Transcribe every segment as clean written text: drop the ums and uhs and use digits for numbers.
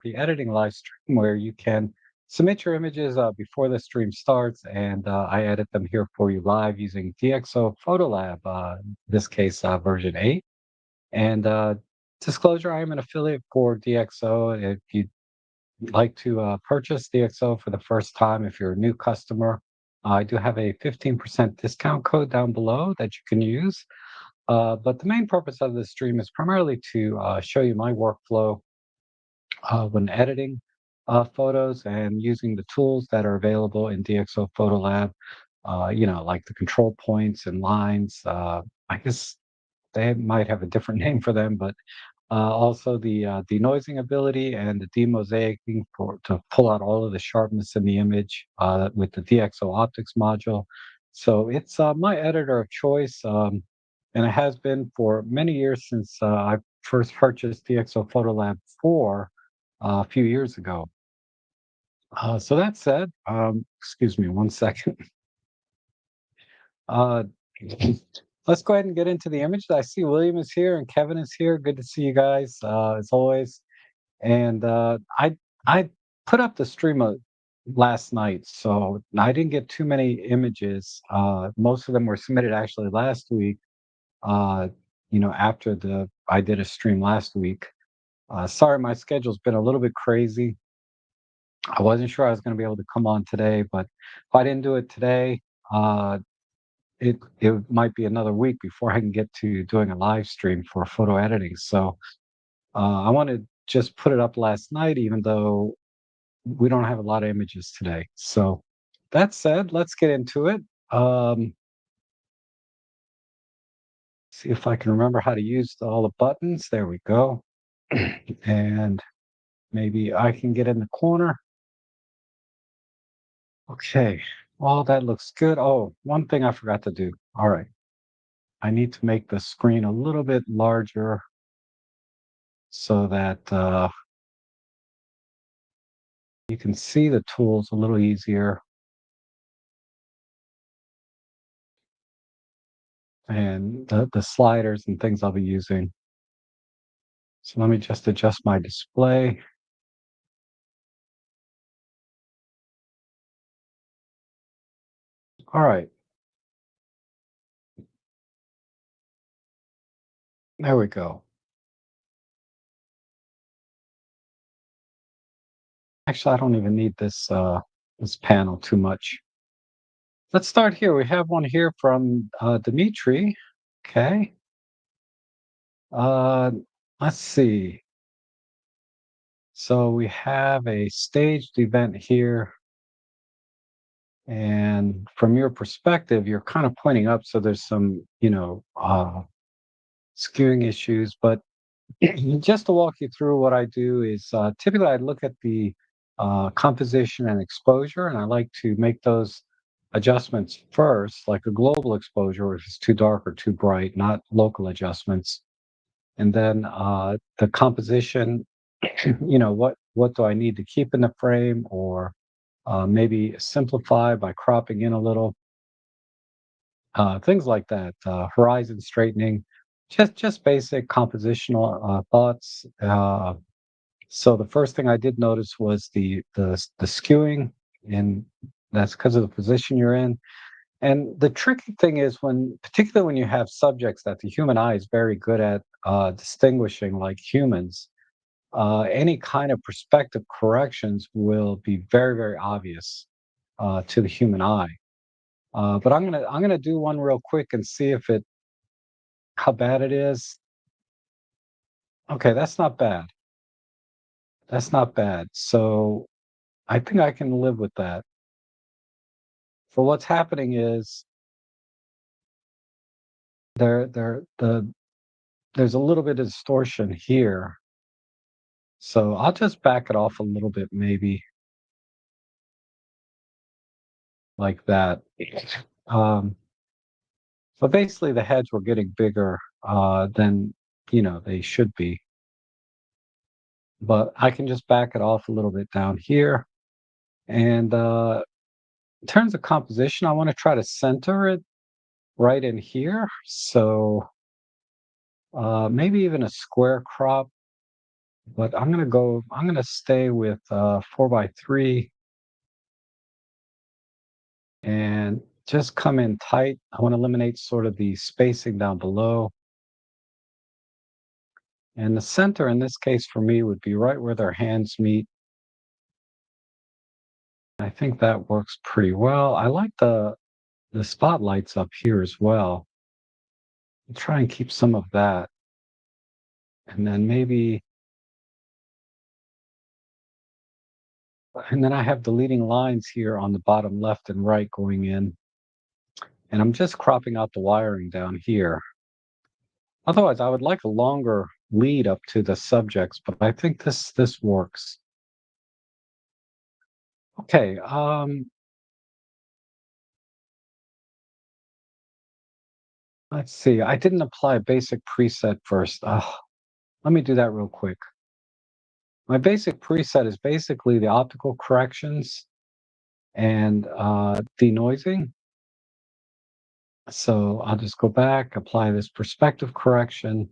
the editing live stream where you can submit your images before the stream starts, and I edit them here for you live using DxO Photolab, this case version 8. And disclosure, I am an affiliate for DxO. If you'd like to purchase DxO for the first time, if you're a new customer, I do have a 15% discount code down below that you can use. But the main purpose of this stream is primarily to show you my workflow when editing photos and using the tools that are available in DxO Photolab, like the control points and lines. I guess they might have a different name for them, but also the denoising ability and the demosaicing to pull out all of the sharpness in the image with the DxO optics module. So it's my editor of choice, and it has been for many years since I first purchased DxO Photolab 4 a few years ago. So that said, excuse me one second. Uh, let's go ahead and get into the image. I see William is here and Kevin is here. Good to see you guys, as always. And I put up the stream last night, so I didn't get too many images. Most of them were submitted actually last week. Uh, after the I did a stream last week. Sorry, my schedule's been a little bit crazy. I wasn't sure I was going to be able to come on today, but if I didn't do it today, uh, it might be another week before I can get to doing a live stream for photo editing. So I want to just put it up last night, even though we don't have a lot of images today. So that said, let's get into it. See if I can remember how to use all the buttons. There we go. And maybe I can get in the corner. Okay. Well, that looks good. Oh, one thing I forgot to do. All right. I need to make the screen a little bit larger so that you can see the tools a little easier. And the sliders and things I'll be using. So let me just adjust my display. All right. There we go. Actually, I don't even need this panel too much. Let's start here. We have one here from Dimitri. Okay. Uh, let's see. So we have a staged event here. And from your perspective, you're kind of pointing up. So there's some, skewing issues. But just to walk you through what I do is typically I look at the composition and exposure, and I like to make those adjustments first, like a global exposure if it's too dark or too bright, not local adjustments. And then the composition, what do I need to keep in the frame, or maybe simplify by cropping in a little, things like that. Horizon straightening, just basic compositional thoughts. So the first thing I did notice was the skewing, and that's because of the position you're in. And the tricky thing is particularly when you have subjects that the human eye is very good at distinguishing, like humans, any kind of perspective corrections will be very, very obvious to the human eye. But I'm gonna do one real quick and see if it how bad it is. Okay, that's not bad. That's not bad. So I think I can live with that. So what's happening is there's a little bit of distortion here. So I'll just back it off a little bit, maybe like that. Um, so basically the heads were getting bigger than they should be. But I can just back it off a little bit down here. And in terms of composition, I want to try to center it right in here. So maybe even a square crop but I'm gonna stay with 4 by 3 and just come in tight. I want to eliminate sort of the spacing down below. And the center in this case for me would be right where their hands meet. I think that works pretty well. I like the spotlights up here as well. I'll try and keep some of that. And then maybe, and then I have the leading lines here on the bottom left and right going in. And I'm just cropping out the wiring down here. Otherwise, I would like a longer lead up to the subjects, but I think this works. Okay, let's see. I didn't apply a basic preset first. Let me do that real quick. My basic preset is basically the optical corrections and denoising. So I'll just go back, apply this perspective correction,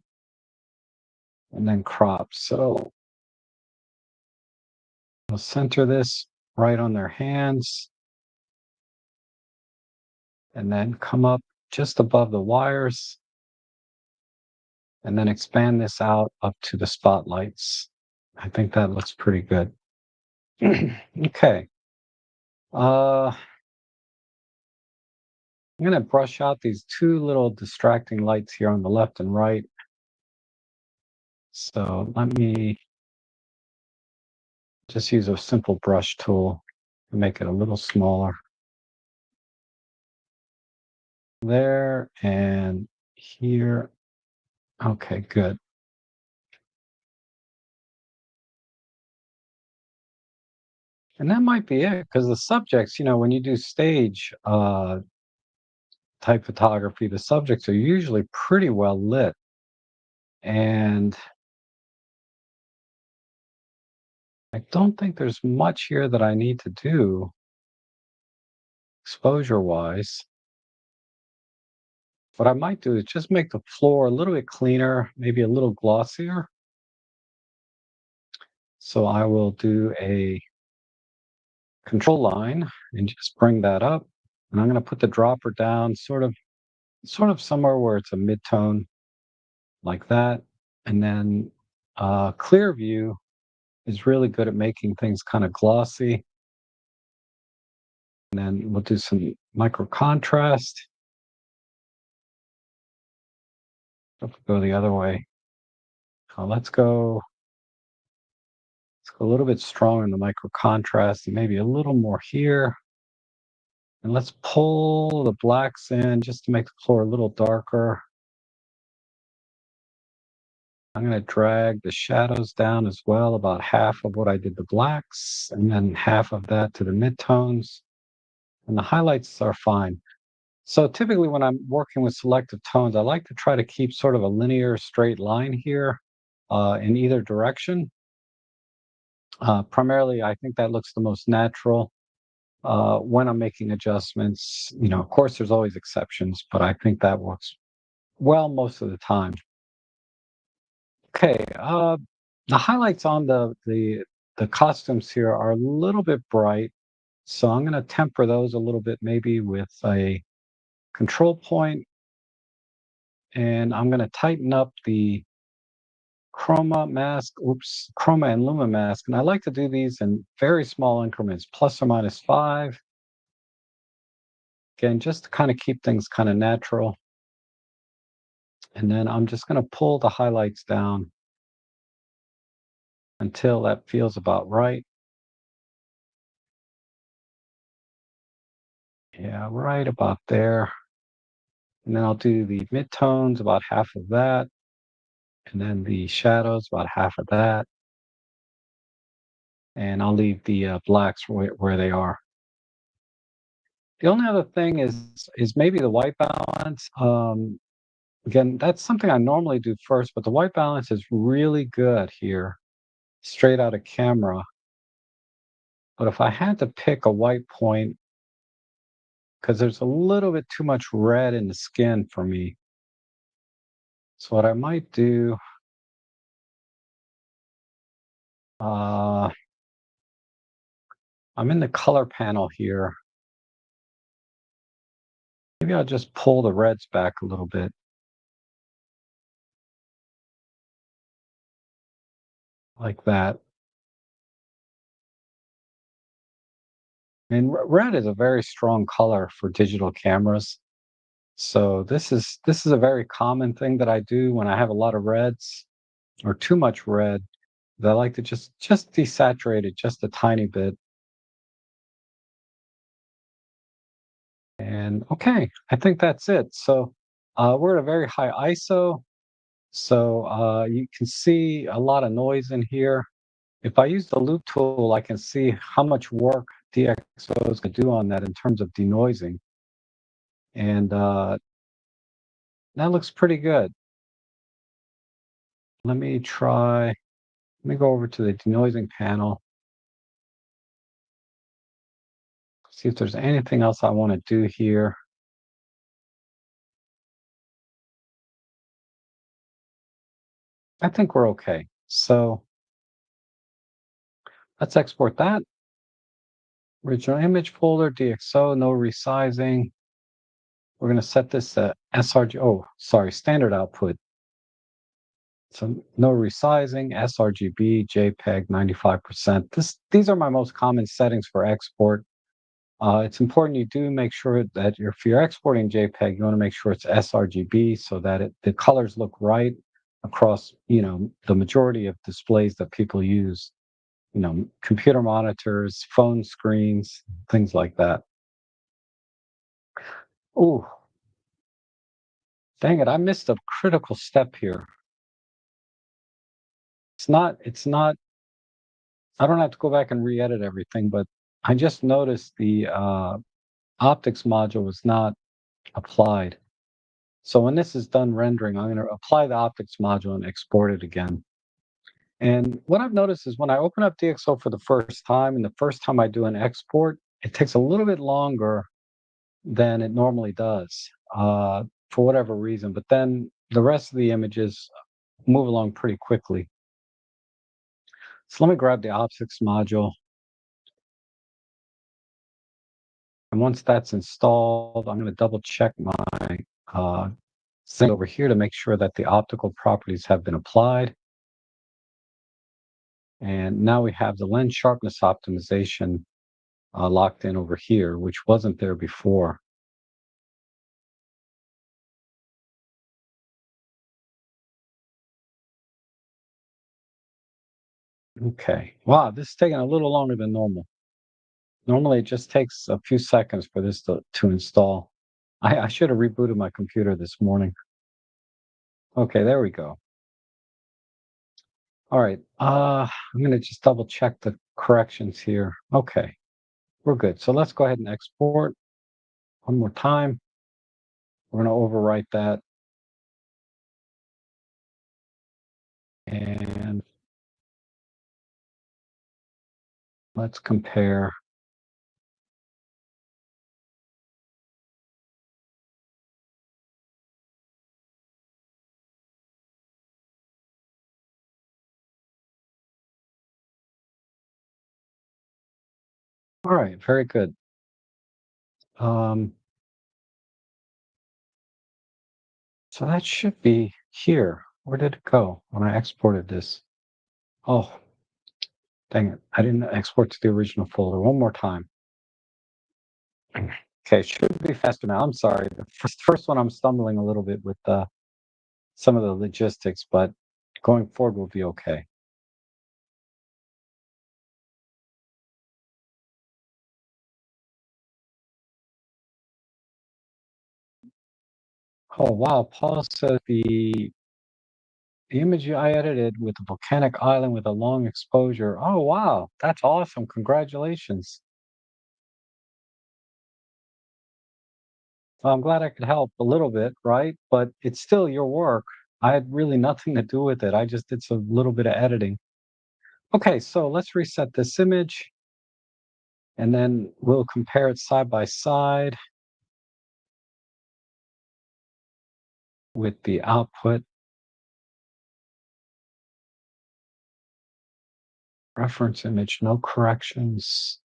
and then crop. So I'll center this right on their hands and then come up just above the wires and then expand this out up to the spotlights. I think that looks pretty good. Okay. I'm going to brush out these two little distracting lights here on the left and right. So let me just use a simple brush tool to make it a little smaller. There and here. Okay, good. And that might be it because the subjects, when you do stage type photography, the subjects are usually pretty well lit. And I don't think there's much here that I need to do exposure wise. What I might do is just make the floor a little bit cleaner, maybe a little glossier. So I will do a control line and just bring that up. And I'm going to put the dropper down sort of somewhere where it's a mid-tone like that. And then clear view is really good at making things kind of glossy. And then we'll do some micro contrast. Go the other way. Let's go a little bit stronger in the micro contrast and maybe a little more here. And let's pull the blacks in just to make the floor a little darker. I'm going to drag the shadows down as well, about half of what I did the blacks, and then half of that to the midtones. And the highlights are fine. So typically when I'm working with selective tones, I like to try to keep sort of a linear straight line here in either direction. Primarily, I think that looks the most natural when I'm making adjustments. Of course, there's always exceptions, but I think that works well most of the time. Okay, the highlights on the costumes here are a little bit bright, so I'm going to temper those a little bit, maybe with a control point, and I'm going to tighten up the chroma and luma mask, and I like to do these in very small increments, plus or minus 5. Again, just to kind of keep things kind of natural. And then I'm just going to pull the highlights down until that feels about right. Yeah, right about there. And then I'll do the midtones, about half of that. And then the shadows, about half of that. And I'll leave the blacks where they are. The only other thing is maybe the white balance. Again, that's something I normally do first, but the white balance is really good here, straight out of camera. But if I had to pick a white point, because there's a little bit too much red in the skin for me. So what I might do Uh, I'm in the color panel here. Maybe I'll just pull the reds back a little bit like that. And red is a very strong color for digital cameras. So this is a very common thing that I do when I have a lot of reds or too much red. That I like to just desaturate it just a tiny bit. And okay, I think that's it. So we're at a very high ISO. So you can see a lot of noise in here. If I use the loop tool, I can see how much work DxO is going to do on that in terms of denoising. And that looks pretty good. Let me go over to the denoising panel, see if there's anything else I want to do here. I think we're okay. So let's export that. Original image folder, DxO, no resizing. We're going to set this to sRGB. Oh, sorry, standard output. So no resizing, sRGB, JPEG, 95%. These are my most common settings for export. It's important you do make sure that if you're exporting JPEG, you want to make sure it's sRGB so that the colors look right across, the majority of displays that people use, computer monitors, phone screens, things like that. Oh, dang it, I missed a critical step here. It's not, I don't have to go back and re-edit everything, but I just noticed the optics module was not applied. So when this is done rendering, I'm going to apply the optics module and export it again. And what I've noticed is when I open up DxO for the first time, and the first time I do an export, it takes a little bit longer than it normally does for whatever reason. But then the rest of the images move along pretty quickly. So let me grab the optics module. And once that's installed, I'm going to double check my thing over here to make sure that the optical properties have been applied. And now we have the lens sharpness optimization locked in over here, which wasn't there before. Okay. Wow, this is taking a little longer than normal. Normally, it just takes a few seconds for this to install. I should have rebooted my computer this morning. Okay, there we go. All right. I'm going to just double check the corrections here. Okay, we're good. So let's go ahead and export one more time. We're going to overwrite that. And let's compare. All right, very good. Um, so that should be here. Where did it go when I exported this? Oh, dang it. I didn't export to the original folder. One more time. Okay, should be faster now. I'm sorry. The first one I'm stumbling a little bit with some of the logistics, but going forward will be okay. Oh wow, Paul said the image I edited with a volcanic island with a long exposure. Oh wow, that's awesome. Congratulations. Well, I'm glad I could help a little bit, right? But it's still your work. I had really nothing to do with it. I just did some little bit of editing. Okay, so let's reset this image and then we'll compare it side by side with the output. Reference image, no corrections.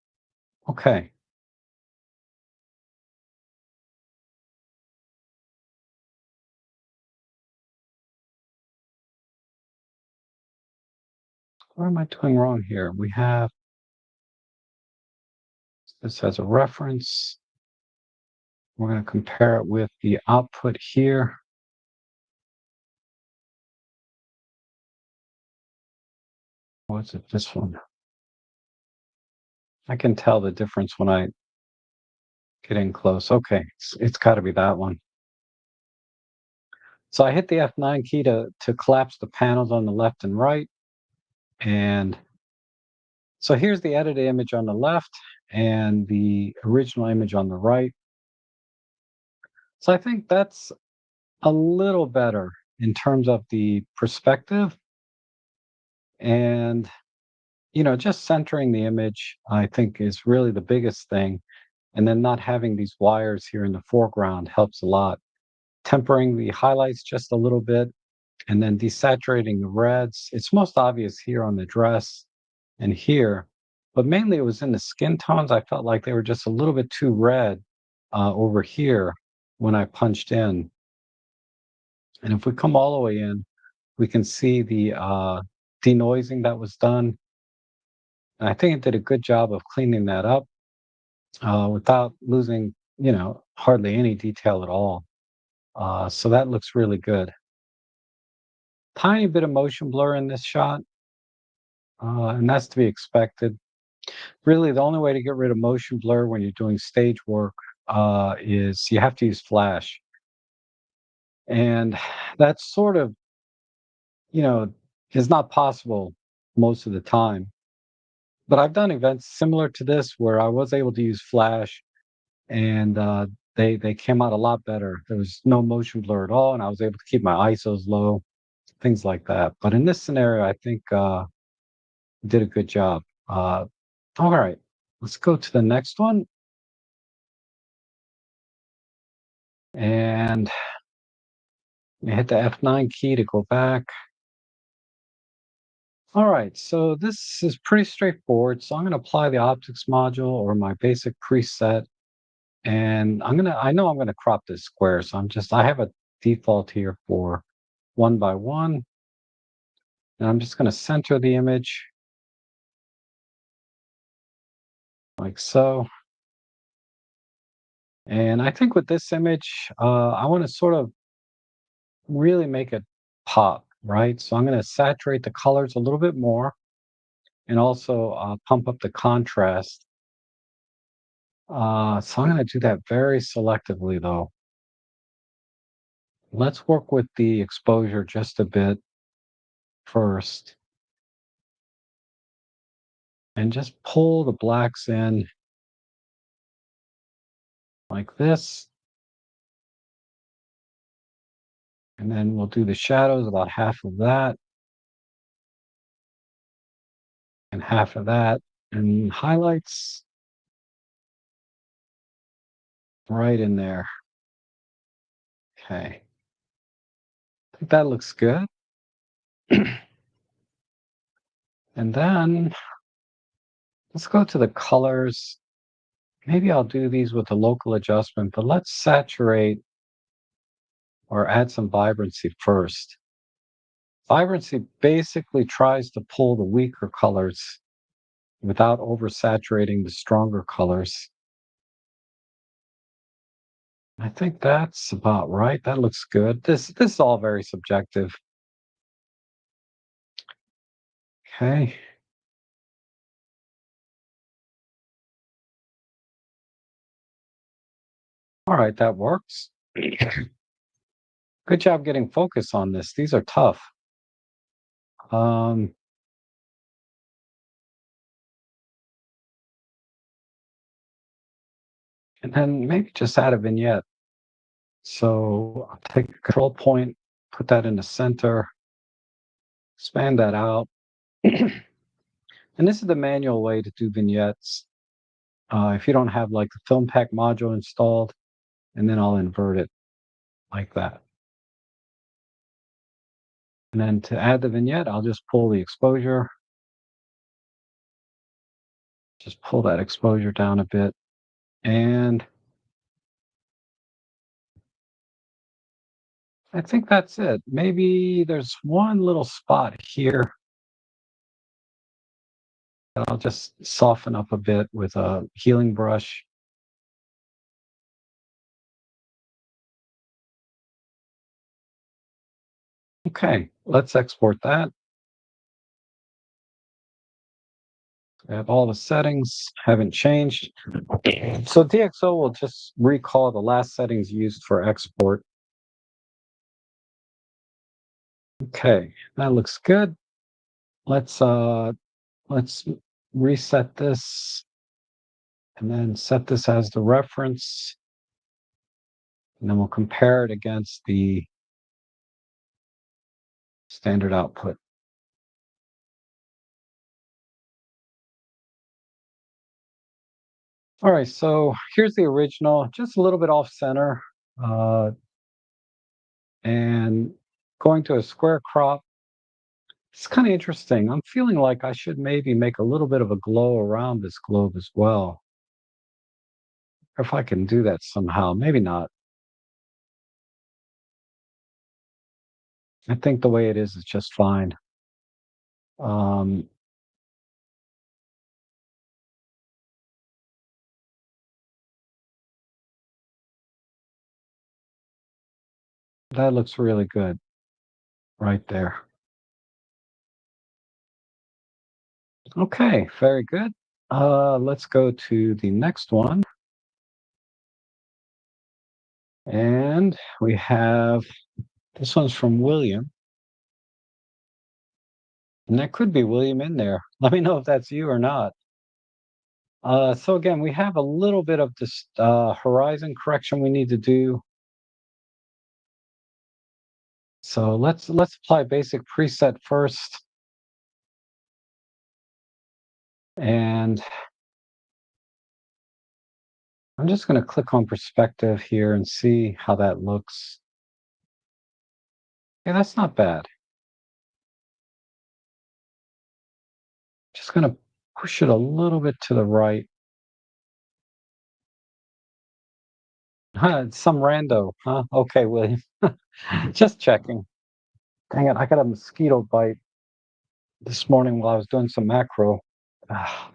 Okay. What am I doing wrong here? We have this as a reference. We're going to compare it with the output here. What's it? This one. I can tell the difference when I get in close. Okay, it's got to be that one. So I hit the F9 key to collapse the panels on the left and right. And so here's the edited image on the left and the original image on the right. So I think that's a little better in terms of the perspective and just centering the image, I think is really the biggest thing. And then not having these wires here in the foreground helps a lot. Tempering the highlights just a little bit and then desaturating the reds. It's most obvious here on the dress and here, but mainly it was in the skin tones. I felt like they were just a little bit too red over here when I punched in. And if we come all the way in, we can see the denoising that was done. And I think it did a good job of cleaning that up without losing, hardly any detail at all. So that looks really good. Tiny bit of motion blur in this shot, and that's to be expected. Really, the only way to get rid of motion blur when you're doing stage work is you have to use flash. And that's sort of, you know, is not possible most of the time. But I've done events similar to this where I was able to use flash and they came out a lot better. There was no motion blur at all, and I was able to keep my ISOs low, things like that. But in this scenario, I think did a good job. All right, let's go to the next one. And you hit the F9 key to go back. All right, so this is pretty straightforward. So I'm going to apply the optics module or my basic preset. And I know I'm going to crop this square. So I have a default here for 1 by 1. And I'm just going to center the image like so. And I think with this image, I want to sort of really make it pop, right? So I'm going to saturate the colors a little bit more and also pump up the contrast. So I'm going to do that very selectively, though. Let's work with the exposure just a bit first. And just pull the blacks in like this. And then we'll do the shadows, about half of that and half of that. And highlights right in there. Okay. I think that looks good. And then let's go to the colors. Maybe I'll do these with a local adjustment, but let's saturate or add some vibrancy first. Vibrancy basically tries to pull the weaker colors without oversaturating the stronger colors. I think that's about right. That looks good. This is all very subjective. Okay. All right, that works. Good job getting focus on this. These are tough. Um, and then maybe just add a vignette. So I'll take a control point, put that in the center, expand that out. And this is the manual way to do vignettes. If you don't have like the film pack module installed, and then I'll invert it like that. And then to add the vignette, I'll just pull the exposure Just pull that exposure down a bit. And I think that's it. Maybe there's one little spot here that I'll just soften up a bit with a healing brush. Okay, let's export that. I have all the settings, haven't changed. So DxO will just recall the last settings used for export. Okay, that looks good. Let's reset this and then set this as the reference. And then we'll compare it against the standard output. All right, so here's the original, just a little bit off center. Uh, and going to a square crop. It's kind of interesting. I'm feeling like I should maybe make a little bit of a glow around this globe as well. If I can do that somehow, maybe not. I think the way it is just fine. Um, that looks really good right there. Okay, very good. Let's go to the next one. And we have, this one's from William. And that could be William in there. Let me know if that's you or not. So again, we have a little bit of this horizon correction we need to do. So let's apply basic preset first. And I'm just going to click on perspective here and see how that looks. Yeah, that's not bad. Just going to push it a little bit to the right. Huh, it's some rando, huh? Okay, William. Just checking. Dang it, I got a mosquito bite this morning while I was doing some macro. Ah,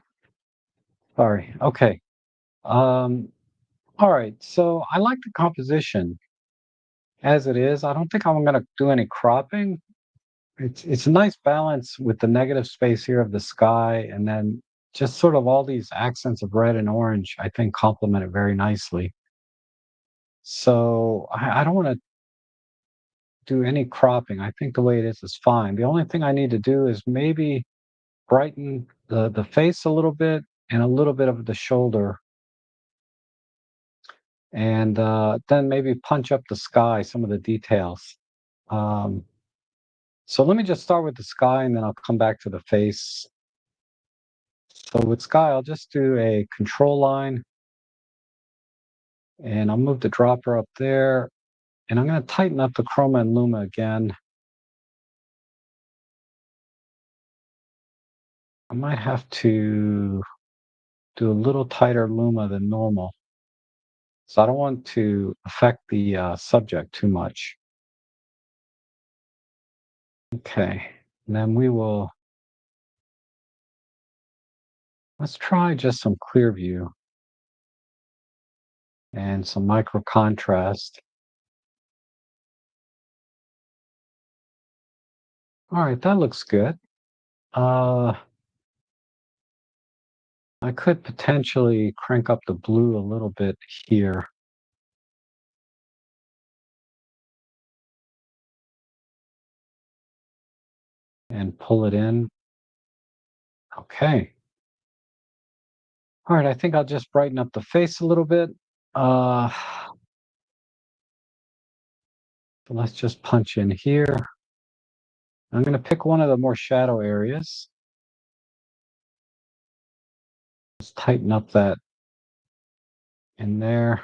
sorry. Okay. Um, all right. So I like the composition as it is. I don't think I'm going to do any cropping. It's a nice balance with the negative space here of the sky, and then just sort of all these accents of red and orange. I think complement it very nicely. So I don't want to do any cropping. I think the way it is fine. The only thing I need to do is maybe brighten the face a little bit and a little bit of the shoulder, and then maybe punch up the sky, some of the details. Um, so let me just start with the sky, and then I'll come back to the face. So with sky, I'll just do a control line, and I'll move the dropper up there, and I'm going to tighten up the chroma and luma again. I might have to do a little tighter luma than normal. So I don't want to affect the subject too much. Okay, and then let's try just some clear view and some micro contrast. All right, that looks good. Uh, I could potentially crank up the blue a little bit here. And pull it in. Okay. All right, I think I'll just brighten up the face a little bit. Uh, so let's just punch in here. I'm going to pick one of the more shadow areas. Let's tighten up that in there.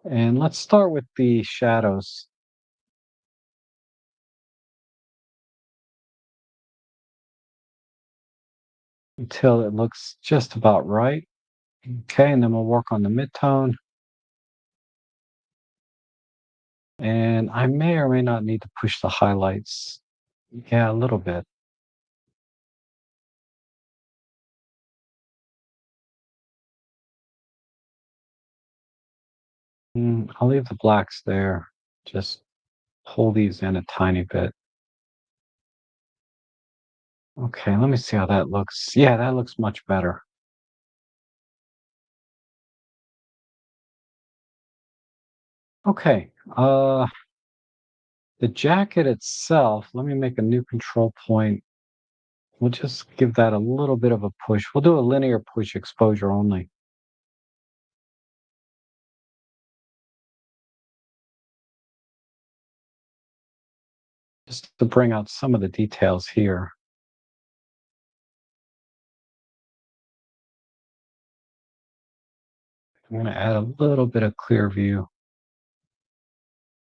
And let's start with the shadows. until it looks just about right. Okay, and then we'll work on the midtone. And I may or may not need to push the highlights. Yeah, a little bit. I'll leave the blacks there. Just pull these in a tiny bit. Okay, let me see how that looks. Yeah, that looks much better. Okay, the jacket itself, let me make a new control point. We'll just give that a little bit of a push. We'll do a linear push exposure only, just to bring out some of the details here. I'm going to add a little bit of clear view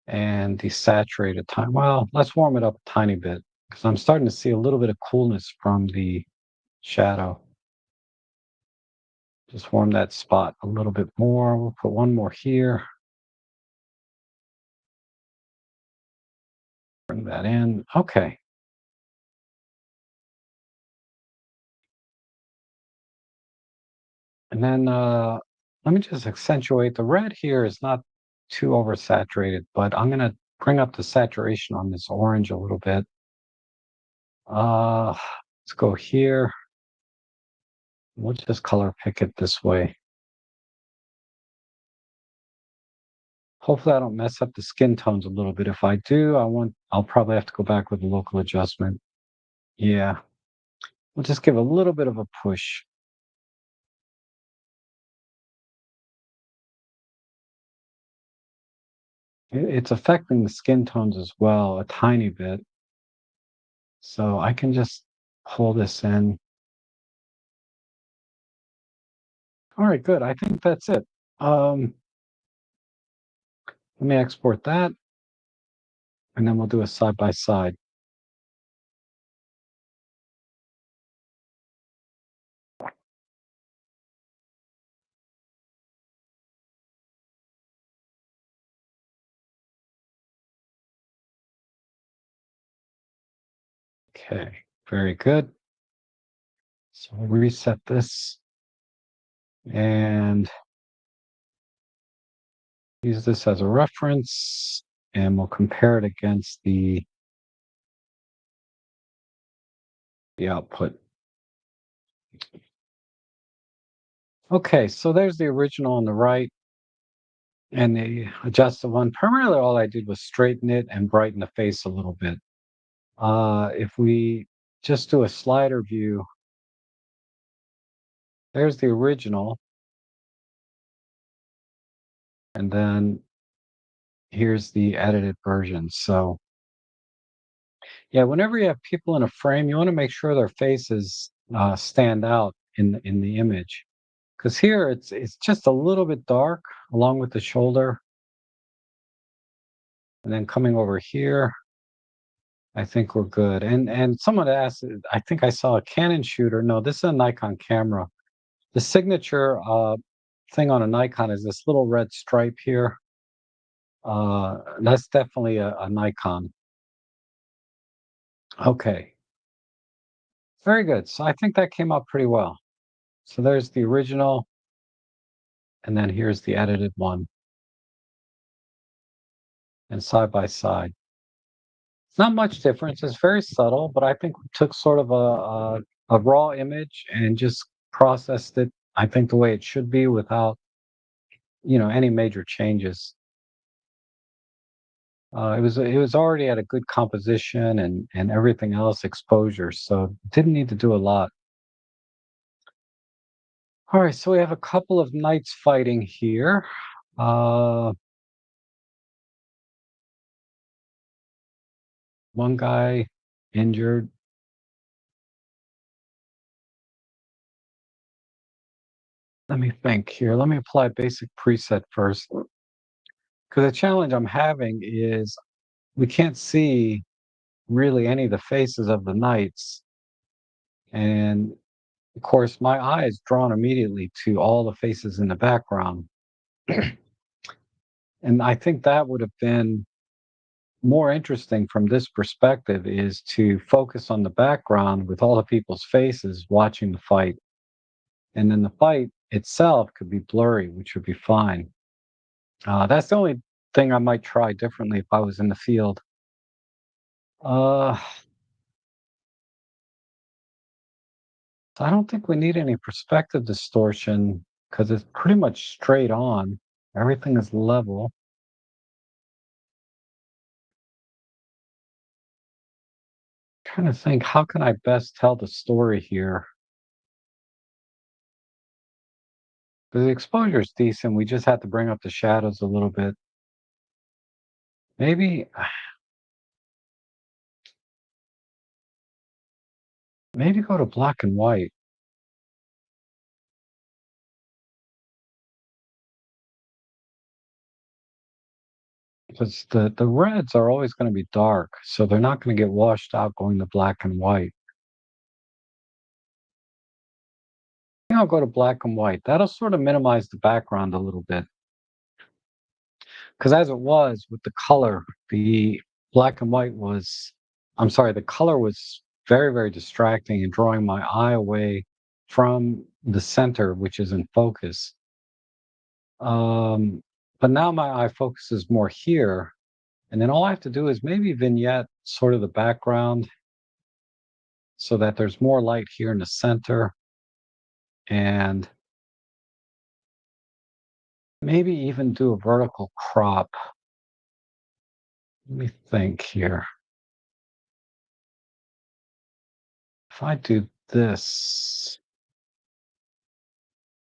and desaturate it. Well, let's warm it up a tiny bit because I'm starting to see a little bit of coolness from the shadow. Just warm that spot a little bit more. We'll put one more here. Bring that in. Okay. And then let me just accentuate the red here is not too oversaturated, but I'm going to bring up the saturation on this orange a little bit. Let's go here. We'll just color pick it this way. Hopefully I don't mess up the skin tones a little bit. If I do, I'll probably have to go back with a local adjustment. Yeah. We'll just give a little bit of a push. It's affecting the skin tones as well, a tiny bit. So I can just pull this in. All right, good. I think that's it. Let me export that, and then we'll do a side by side. Okay, very good. So we'll reset this and use this as a reference, and we'll compare it against the output. Okay, so there's the original on the right and the adjusted one. Primarily, all I did was straighten it and brighten the face a little bit. If we just do a slider view, there's the original, and then here's the edited version. So yeah, whenever you have people in a frame, you want to make sure their faces stand out in the image. Because here it's just a little bit dark along with the shoulder, and then coming over here, I think we're good. And someone asked, I think I saw a Canon shooter. No, this is a Nikon camera. The signature thing on a Nikon is this little red stripe here. That's definitely a Nikon. Okay, very good. So I think that came out pretty well. So there's the original, and then here's the edited one, and side by side. Not much difference. It's very subtle, but I think we took sort of a raw image and just processed it, I think, the way it should be without, any major changes. It was already at a good composition and everything else exposure, so didn't need to do a lot. All right, so we have a couple of knights fighting here. Uh, one guy injured. Let me think here. Let me apply basic preset first. Because the challenge I'm having is we can't see really any of the faces of the knights. And Of course, my eye is drawn immediately to all the faces in the background. And I think that would have been more interesting from this perspective is to focus on the background with all the people's faces watching the fight. And then the fight itself could be blurry, which would be fine. That's the only thing I might try differently if I was in the field. Uh, I don't think we need any perspective distortion because it's pretty much straight on. Everything is level. Trying to think, how can I best tell the story here? The exposure is decent. We just have to bring up the shadows a little bit. Maybe, maybe go to black and white because the reds are always going to be dark, so they're not going to get washed out going to black and white. I think I'll go to black and white. That'll sort of minimize the background a little bit. Because as it was with the color, the black and white was, I'm sorry, the color was very, very distracting and drawing my eye away from the center, which is in focus. Um, but now my eye focuses more here. And then all I have to do is maybe vignette sort of the background so that there's more light here in the center and maybe even do a vertical crop. Let me think here. If I do this,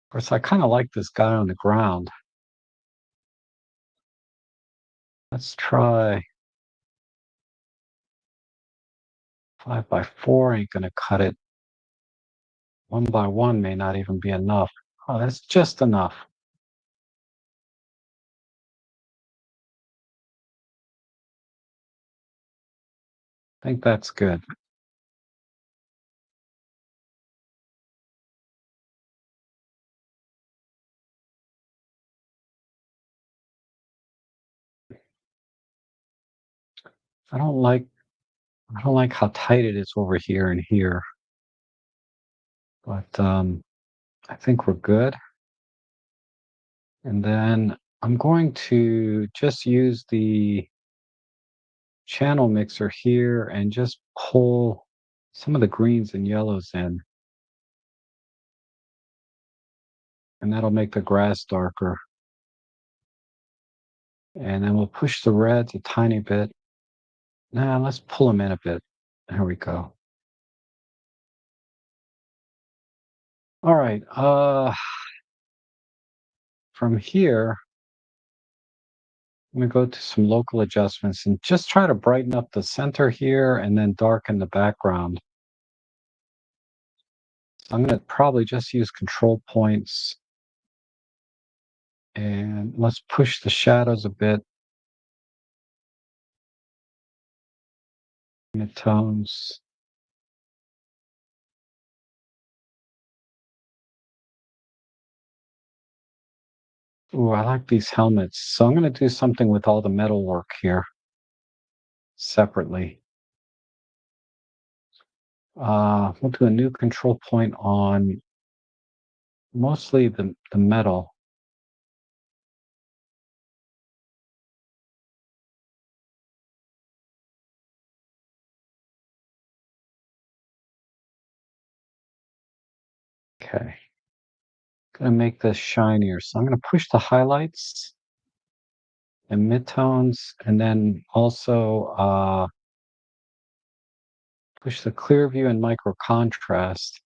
of course, I kind of like this guy on the ground. Let's try 5 by 4 ain't gonna cut it. 1 by 1 may not even be enough. Oh, that's just enough. I think that's good. I don't like I don't like how tight it is over here and here, but I think we're good. And then I'm going to just use the channel mixer here and just pull some of the greens and yellows in, and that'll make the grass darker. And then we'll push the reds a tiny bit. Now let's pull them in a bit. There we go. All right. From here, I'm gonna go to some local adjustments and just try to brighten up the center here and then darken the background. I'm gonna probably just use control points and let's push the shadows a bit. Midtones. Ooh, I like these helmets. So I'm gonna do something with all the metal work here separately. We'll do a new control point on mostly the metal. Okay. Gonna make this shinier. So I'm gonna push the highlights and midtones, and then also push the clear view and micro contrast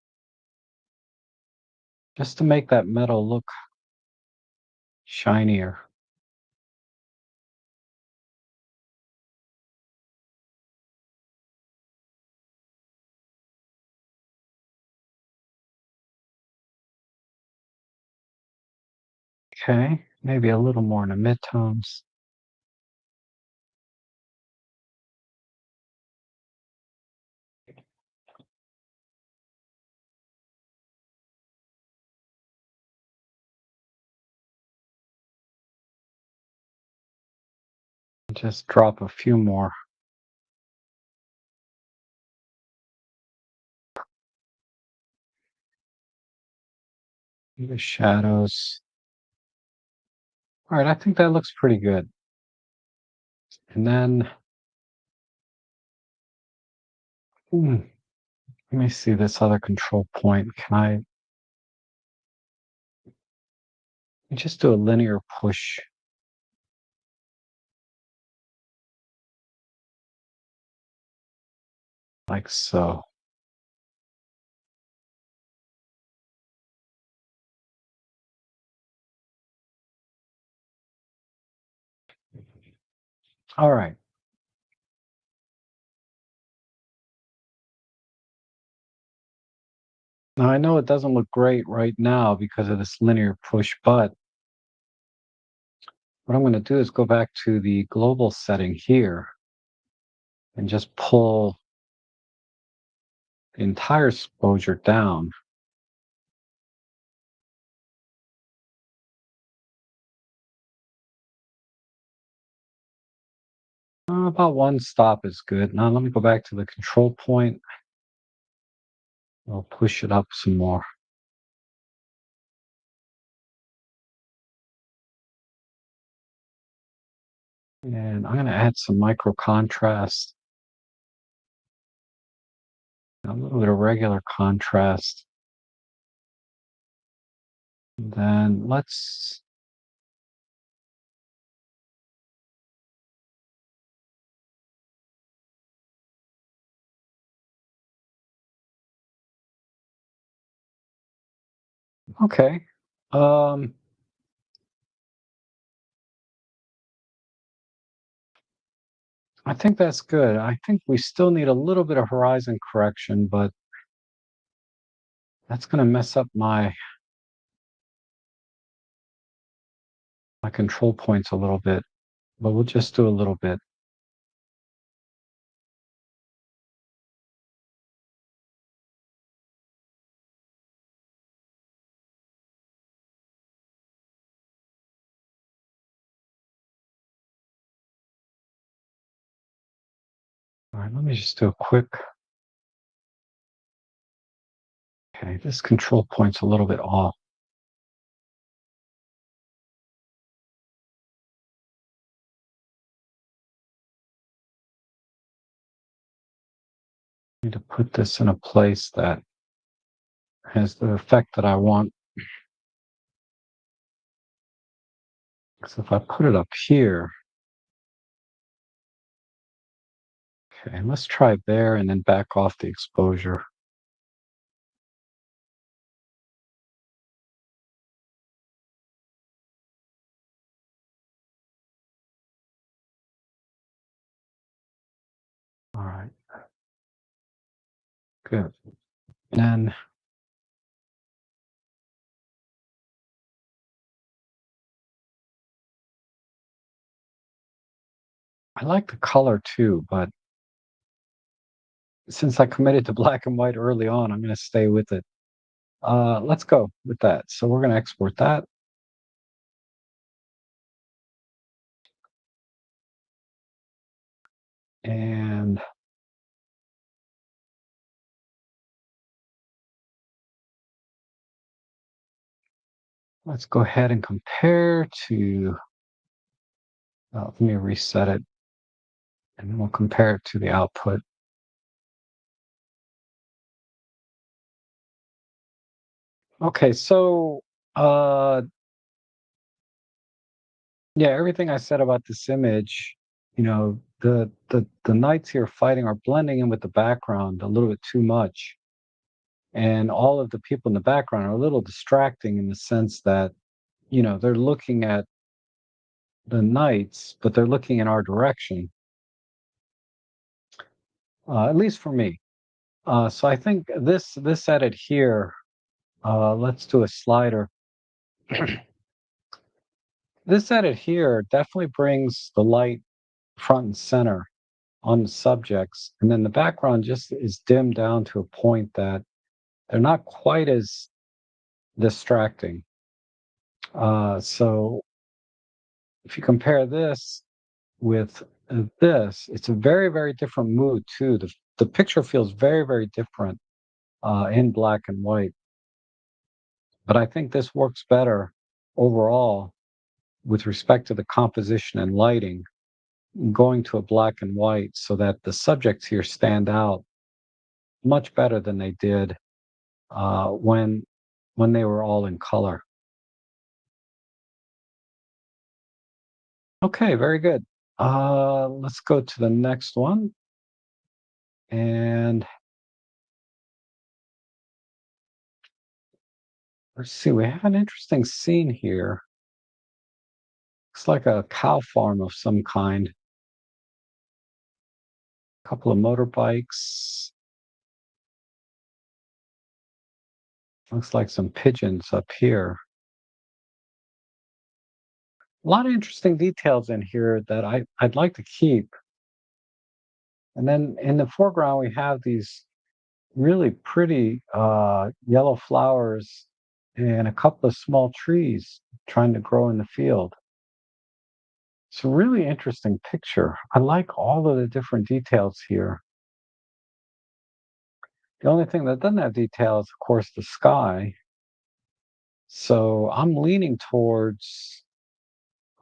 just to make that metal look shinier. Okay, maybe a little more in the midtones. Just drop a few more. The shadows. All right, I think that looks pretty good. And then, let me see this other control point. Can I just do a linear push like so? All right. Now I know it doesn't look great right now because of this linear push, but what I'm going to do is go back to the global setting here and just pull the entire exposure down. About one stop is good. Now let me go back to the control point. I'll push it up some more. And I'm going to add some micro contrast, a little bit of regular contrast. Then let's, okay. Um, I think that's good. I think we still need a little bit of horizon correction, but that's going to mess up my control points a little bit, but we'll just do a little bit. All right, let me just do a quick. Okay, this control point's a little bit off. I need to put this in a place that has the effect that I want. So if I put it up here, okay, let's try there and then back off the exposure. All right, good. And then I like the color too, but since I committed to black and white early on, I'm going to stay with it. Let's go with that. So we're going to export that. And let's go ahead and compare to, let me reset it, and then we'll compare it to the output. Okay, so uh, yeah, everything I said about this image, the knights here fighting are blending in with the background a little bit too much. And all of the people in the background are a little distracting in the sense that, they're looking at the knights, but they're looking in our direction, at least for me. So I think this edit here, let's do a slider. This edit here definitely brings the light front and center on the subjects, and then the background just is dimmed down to a point that they're not quite as distracting. So if you compare this with this, it's a very, very different mood too. The picture feels very, very different in black and white. But I think this works better overall with respect to the composition and lighting, going to a black and white so that the subjects here stand out much better than they did uh, when when they were all in color. Okay, very good. Let's go to the next one. And let's see, we have an interesting scene here. Looks like a cow farm of some kind. A couple of motorbikes. Looks like some pigeons up here. A lot of interesting details in here that I'd like to keep. And then in the foreground, we have these really pretty yellow flowers and a couple of small trees trying to grow in the field. It's a really interesting picture. I like all of the different details here. The only thing that doesn't have detail is, of course, the sky. So I'm leaning towards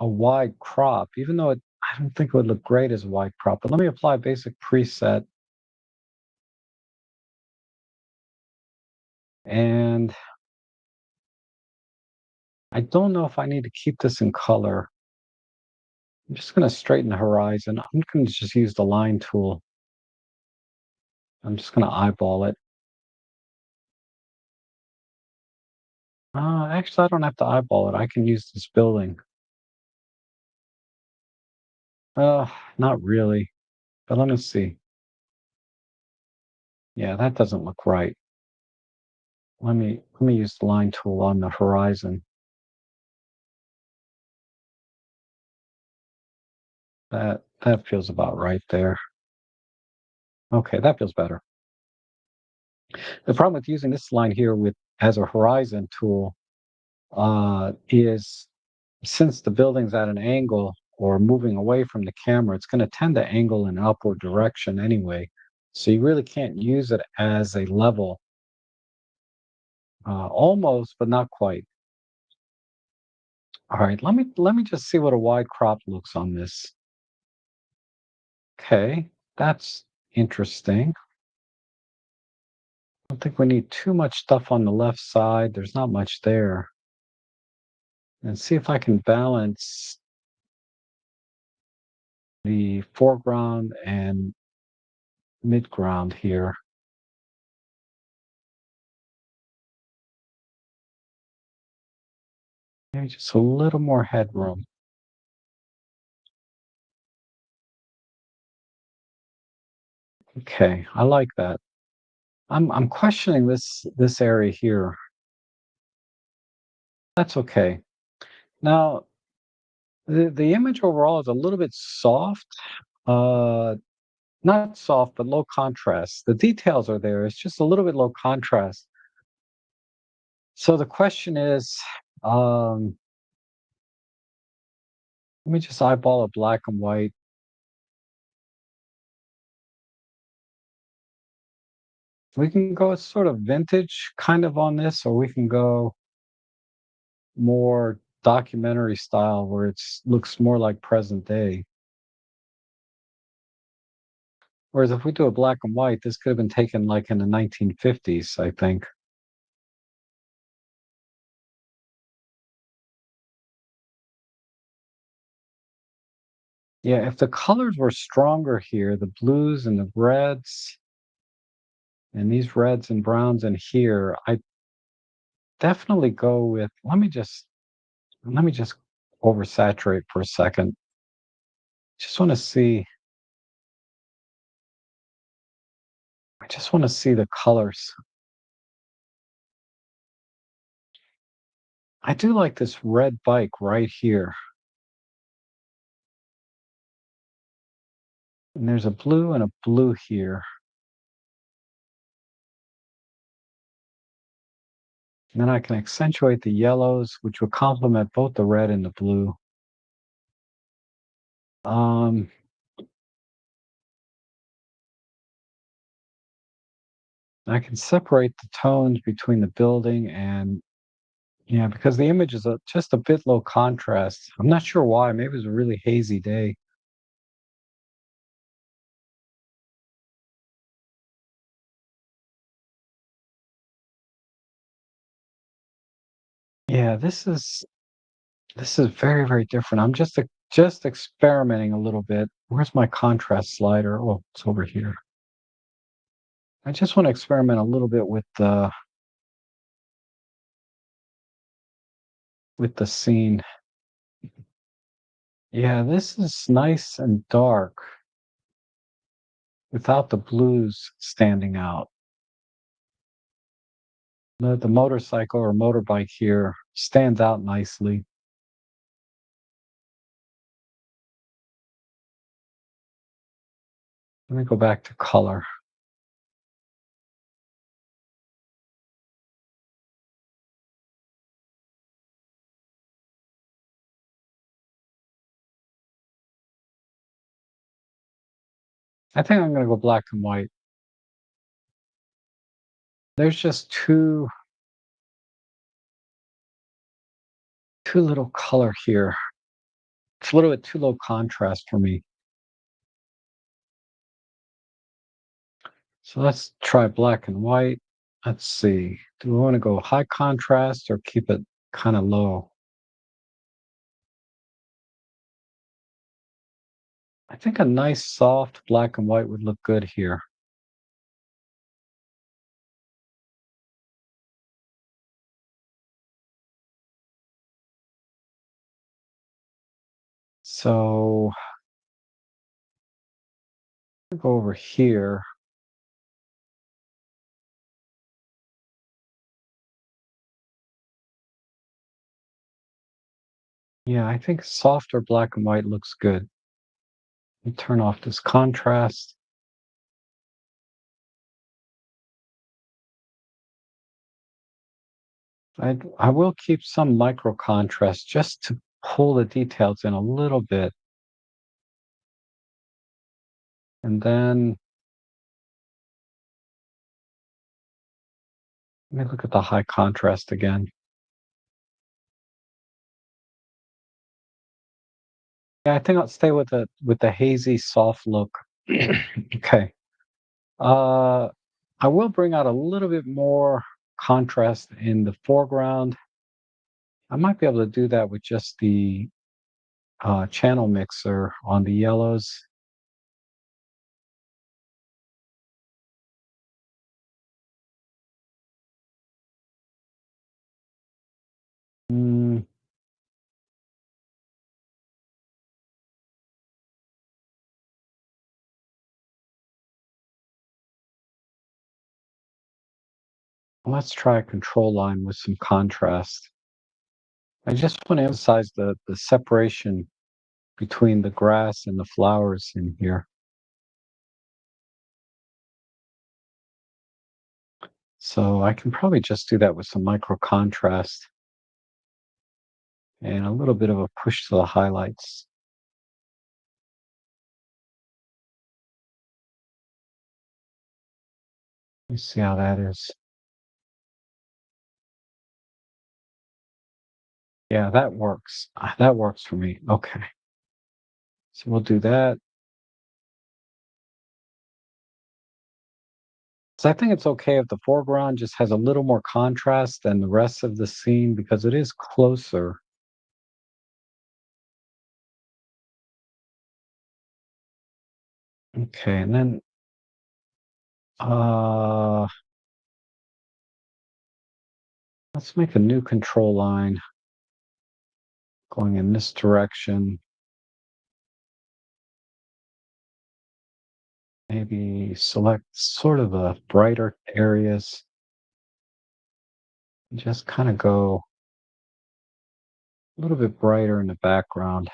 a wide crop, even though I don't think it would look great as a wide crop. But let me apply a basic preset. And I don't know if I need to keep this in color. I'm just going to straighten the horizon. I'm going to just use the line tool. I'm just going to eyeball it. Actually, I don't have to eyeball it. I can use this building. Uh, Not really, but let me see. Yeah, that doesn't look right. Let me use the line tool on the horizon. That feels about right there. Okay, that feels better. The problem with using this line here with as a horizon tool is since the building's at an angle or moving away from the camera, it's going to tend to angle in an upward direction anyway. So you really can't use it as a level, almost, but not quite. All right, let me just see what a wide crop looks on this. Okay, that's interesting. I don't think we need too much stuff on the left side. There's not much there. And see if I can balance the foreground and midground here. Maybe just a little more headroom. Okay, I like that. I'm questioning this area here. That's okay. Now, the image overall is a little bit soft. Uh, Not soft, but low contrast. The details are there. It's just a little bit low contrast. So the question is, um, let me just eyeball a black and white. We can go sort of vintage kind of on this, or we can go more documentary style where it's looks more like present day. Whereas if we do a black and white, this could have been taken like in the 1950s, I think. Yeah, if the colors were stronger here, the blues and the reds and these reds and browns in here, I definitely go with let me just oversaturate for a second. Just want to see I just want to see the colors. I do like this red bike right here. And there's a blue and a blue here. And then I can accentuate the yellows, which will complement both the red and the blue. Um, I can separate the tones between the building and yeah, because the image is just a bit low contrast. I'm not sure why. Maybe it was a really hazy day. Yeah, this is very, very different. I'm just experimenting a little bit. Where's my contrast slider? Oh, it's over here. I just want to experiment a little bit with the scene. Yeah, this is nice and dark without the blues standing out. The motorcycle or motorbike here stands out nicely. Let me go back to color. I think I'm gonna go black and white. There's just too little color here. It's a little bit too low contrast for me. So let's try black and white. Let's see. Do we want to go high contrast or keep it kind of low? I think a nice soft black and white would look good here. So I'll go over here. Yeah, I think softer black and white looks good. Let me turn off this contrast. I will keep some micro contrast just to pull the details in a little bit. And then let me look at the high contrast again. Yeah, I think I'll stay with the hazy, soft look. Okay. Uh, I will bring out a little bit more contrast in the foreground. I might be able to do that with just the channel mixer on the yellows. Mm, let's try a control line with some contrast. I just want to emphasize the separation between the grass and the flowers in here. So I can probably just do that with some micro contrast and a little bit of a push to the highlights. Let me see how that is. Yeah, that works. That works for me. Okay. So we'll do that. So I think it's okay if the foreground just has a little more contrast than the rest of the scene because it is closer. Okay, and then uh let's make a new control line going in this direction. Maybe select sort of the brighter areas. Just kind of go a little bit brighter in the background.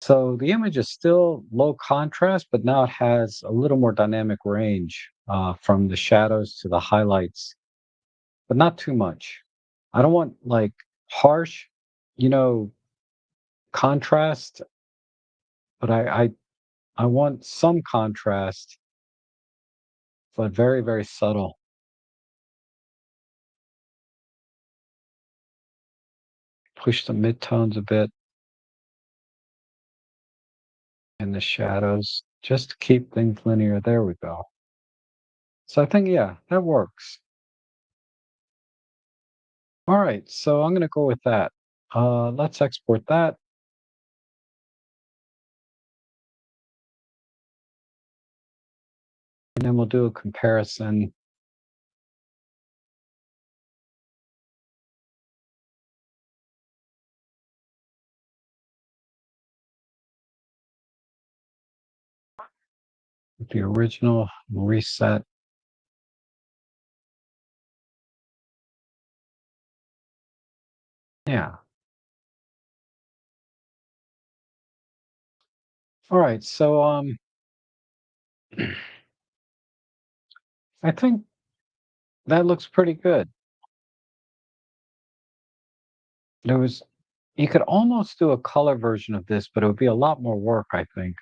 So the image is still low contrast, but now it has a little more dynamic range from the shadows to the highlights, but not too much. I don't want like harsh. you know, contrast, but I want some contrast, but very, very subtle. Push the midtones a bit in the shadows just to keep things linear. There we go. So I think, yeah, that works. All right, so I'm gonna go with that. Let's export that, and then we'll do a comparison. With the original, reset. Yeah. All right, so I think that looks pretty good. There was You could almost do a color version of this, but it would be a lot more work, I think.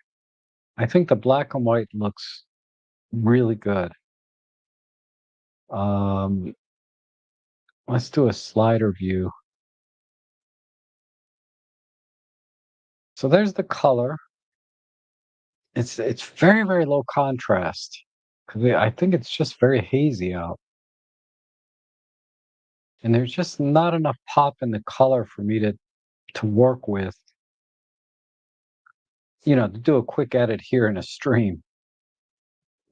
I think the black and white looks really good. Um, let's do a slider view. So there's the color. It's very, very low contrast. 'Cause I think it's just very hazy out. And there's just not enough pop in the color for me to work with, to do a quick edit here in a stream.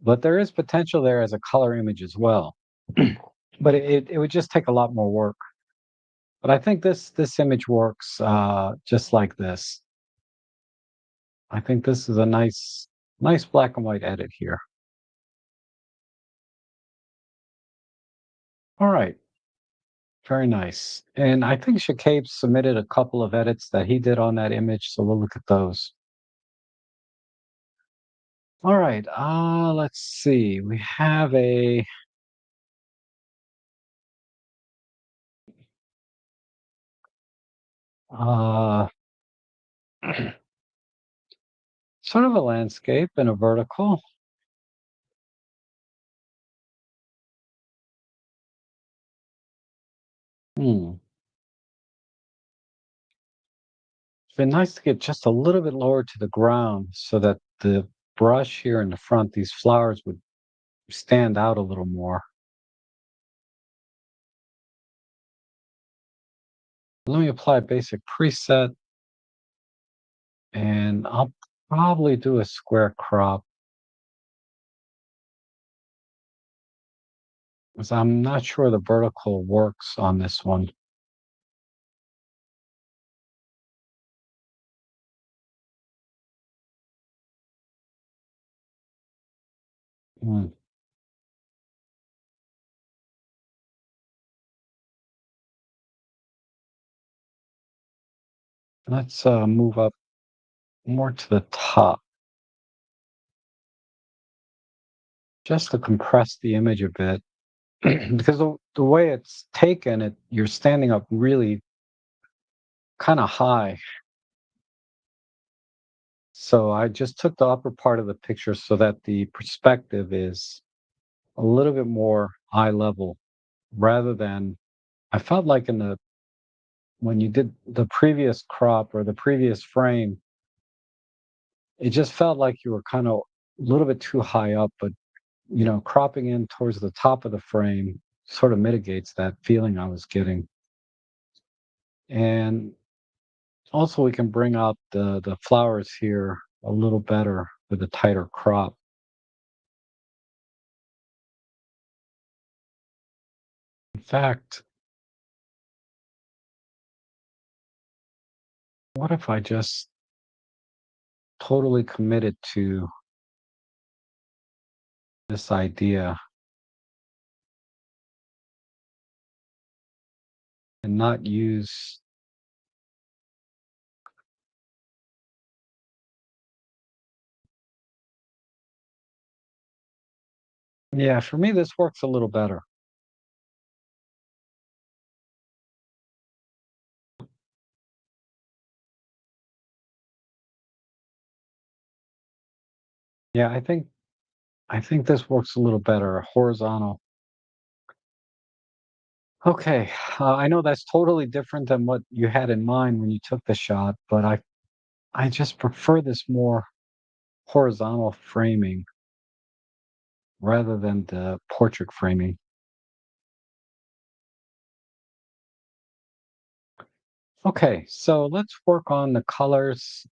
But there is potential there as a color image as well. But it would just take a lot more work. But I think this image works just like this. I think this is a nice black and white edit here. All right, very nice. And I think Shakib submitted a couple of edits that he did on that image, so we'll look at those. All right, let's see. We have a uh, sort of a landscape and a vertical. Hmm. It's been nice to get just a little bit lower to the ground so that the brush here in the front, these flowers would stand out a little more. Let me apply a basic preset, and I'll probably do a square crop because I'm not sure the vertical works on this one. Hmm. Let's move up more to the top just to compress the image a bit because the way it's taken, you're standing up really kind of high. So I just took the upper part of the picture so that the perspective is a little bit more eye level rather than I felt like in the when you did the previous crop or the previous frame, it just felt like you were kind of a little bit too high up, but cropping in towards the top of the frame sort of mitigates that feeling I was getting. And also we can bring out the flowers here a little better with a tighter crop. In fact, what if I just totally committed to this idea and not use yeah, for me this works a little better. Yeah, I think this works a little better, horizontal. Okay, I know that's totally different than what you had in mind when you took the shot, but I just prefer this more horizontal framing rather than the portrait framing. Okay, so let's work on the colors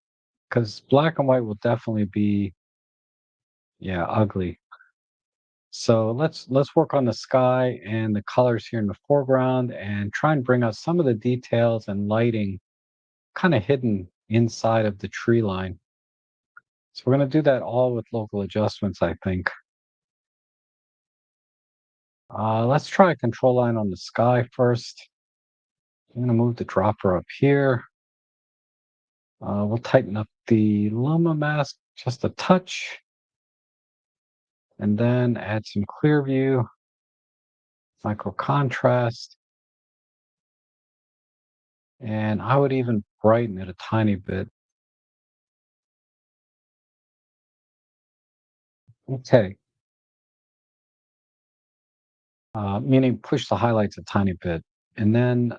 because black and white will definitely be, yeah, ugly. So let's work on the sky and the colors here in the foreground and try and bring out some of the details and lighting kind of hidden inside of the tree line. So we're going to do that all with local adjustments, I think. Let's try a control line on the sky first. I'm going to move the dropper up here. We'll tighten up the Luma mask just a touch and then add some clear view, micro contrast, and I would even brighten it a tiny bit. Okay, meaning push the highlights a tiny bit. And then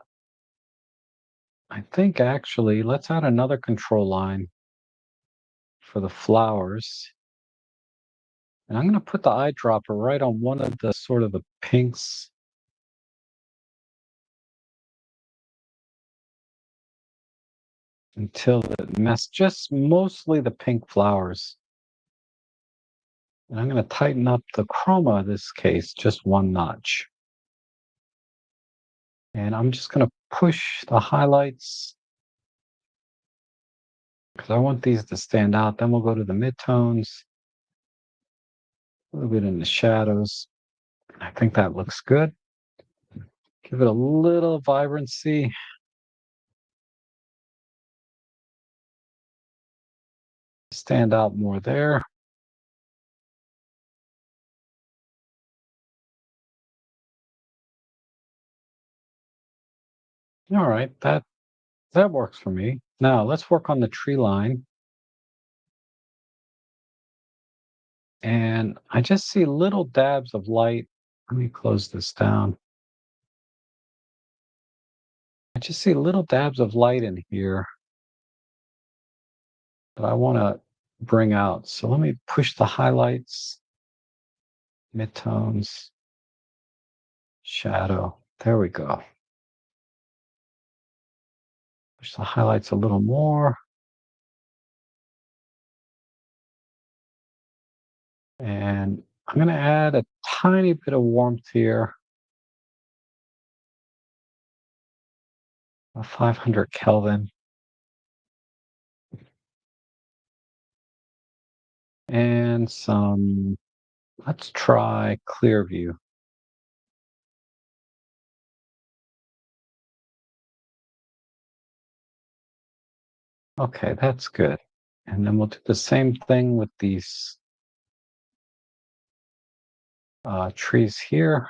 I think actually let's add another control line for the flowers. And I'm going to put the eyedropper right on one of the sort of the pinks until it mess just mostly the pink flowers. And I'm going to tighten up the chroma in this case just one notch. And I'm just going to push the highlights because I want these to stand out. Then we'll go to the midtones, a little bit in the shadows. I think that looks good. Give it a little vibrancy. Stand out more there. All right, that works for me. Now let's work on the tree line. And I just see little dabs of light. Let me close this down. I just see little dabs of light in here that I want to bring out. So let me push the highlights, midtones, shadow. There we go. Push the highlights a little more. And I'm going to add a tiny bit of warmth here, a 500 Kelvin. And some, let's try clear view. Okay, that's good. And then we'll do the same thing with these trees here.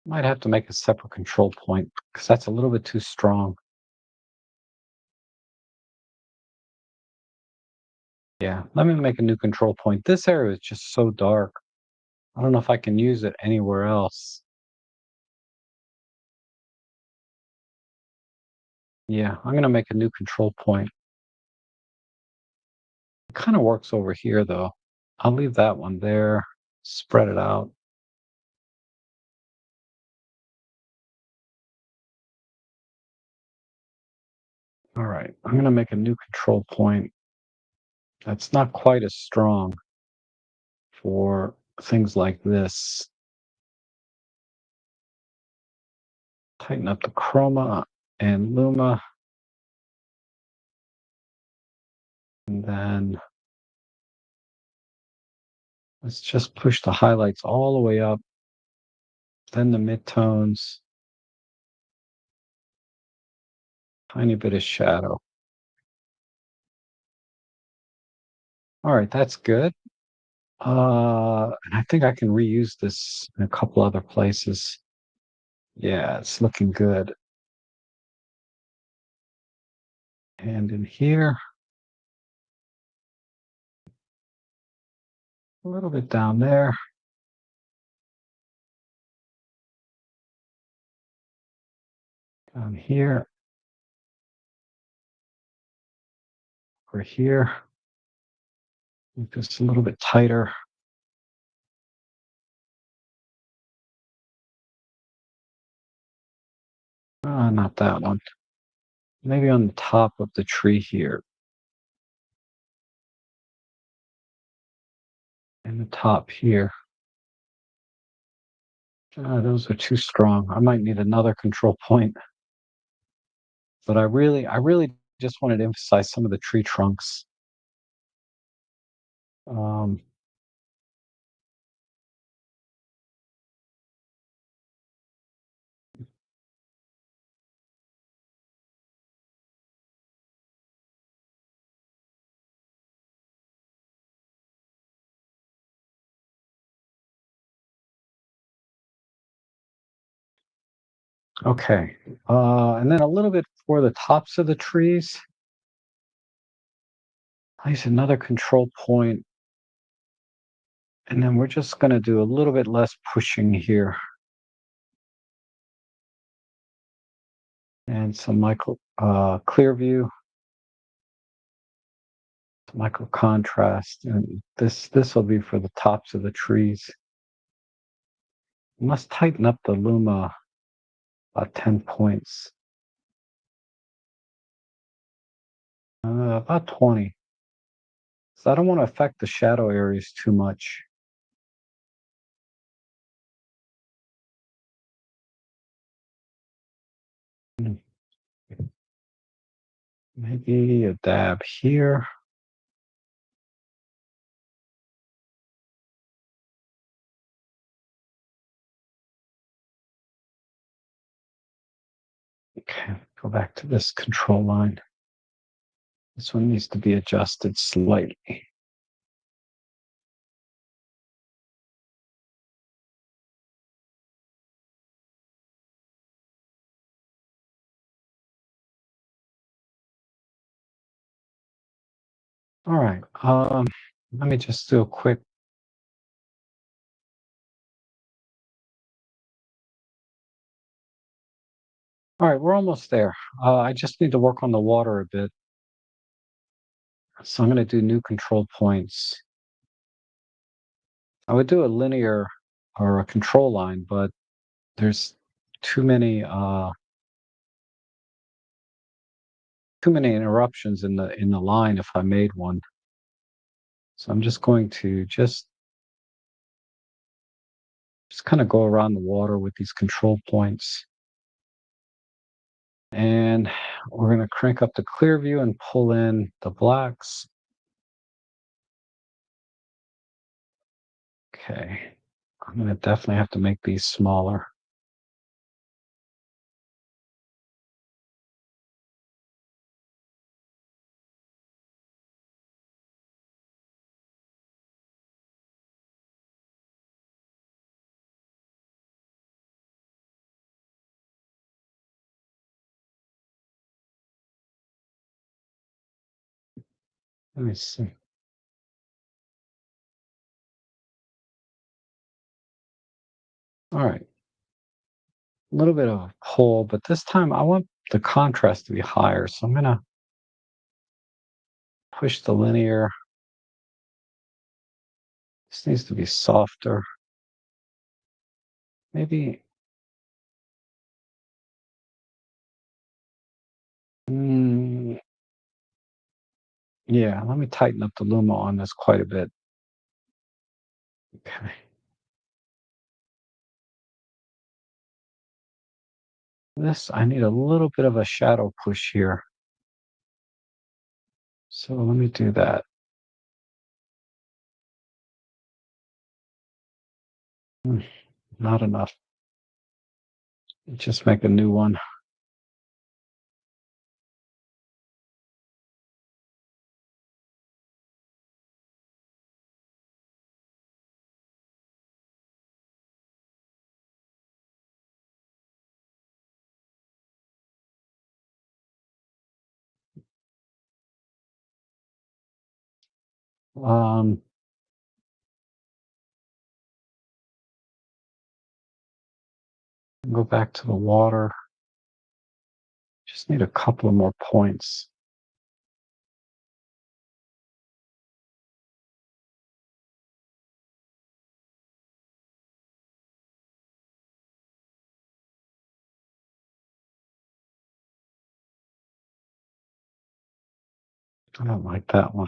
Might have to make a separate control point because that's a little bit too strong. Yeah, let me make a new control point. This area is just so dark. I don't know if I can use it anywhere else. Yeah, I'm gonna make a new control point. It kind of works over here though. I'll leave that one there, spread it out. All right, I'm gonna make a new control point that's not quite as strong for things like this. Tighten up the chroma and luma, and then let's just push the highlights all the way up, then the midtones, tiny bit of shadow. All right, that's good. And I think I can reuse this in a couple other places. Yeah, it's looking good. And in here, a little bit down there. Down here, over here. Just a little bit tighter. Not that one. Maybe on the top of the tree here. And the top here. Those are too strong. I might need another control point. But I really just wanted to emphasize some of the tree trunks. Um, okay. And then a little bit for the tops of the trees. Place another control point, and then we're just going to do a little bit less pushing here. And some clear view, micro contrast, and this will be for the tops of the trees. You must tighten up the luma about 10 points, about 20. So I don't want to affect the shadow areas too much. Mm, maybe a dab here. Okay, go back to this control line. This one needs to be adjusted slightly. All right. Let me just do a quick. All right, we're almost there. I just need to work on the water a bit. So I'm going to do new control points. I would do a linear or a control line, but there's too many uh, too many interruptions in the line if I made one. So I'm just going to just kind of go around the water with these control points. And we're going to crank up the clear view and pull in the blacks. Okay. I'm going to definitely have to make these smaller. Let me see. All right. A little bit of a pull, but this time I want the contrast to be higher. So I'm going to push the linear. This needs to be softer. Maybe, mm, yeah, let me tighten up the luma on this quite a bit. Okay. This, I need a little bit of a shadow push here. So let me do that. Mm, Not enough. Just make a new one. Um, go back to the water. Just need a couple of more points. I don't like that one.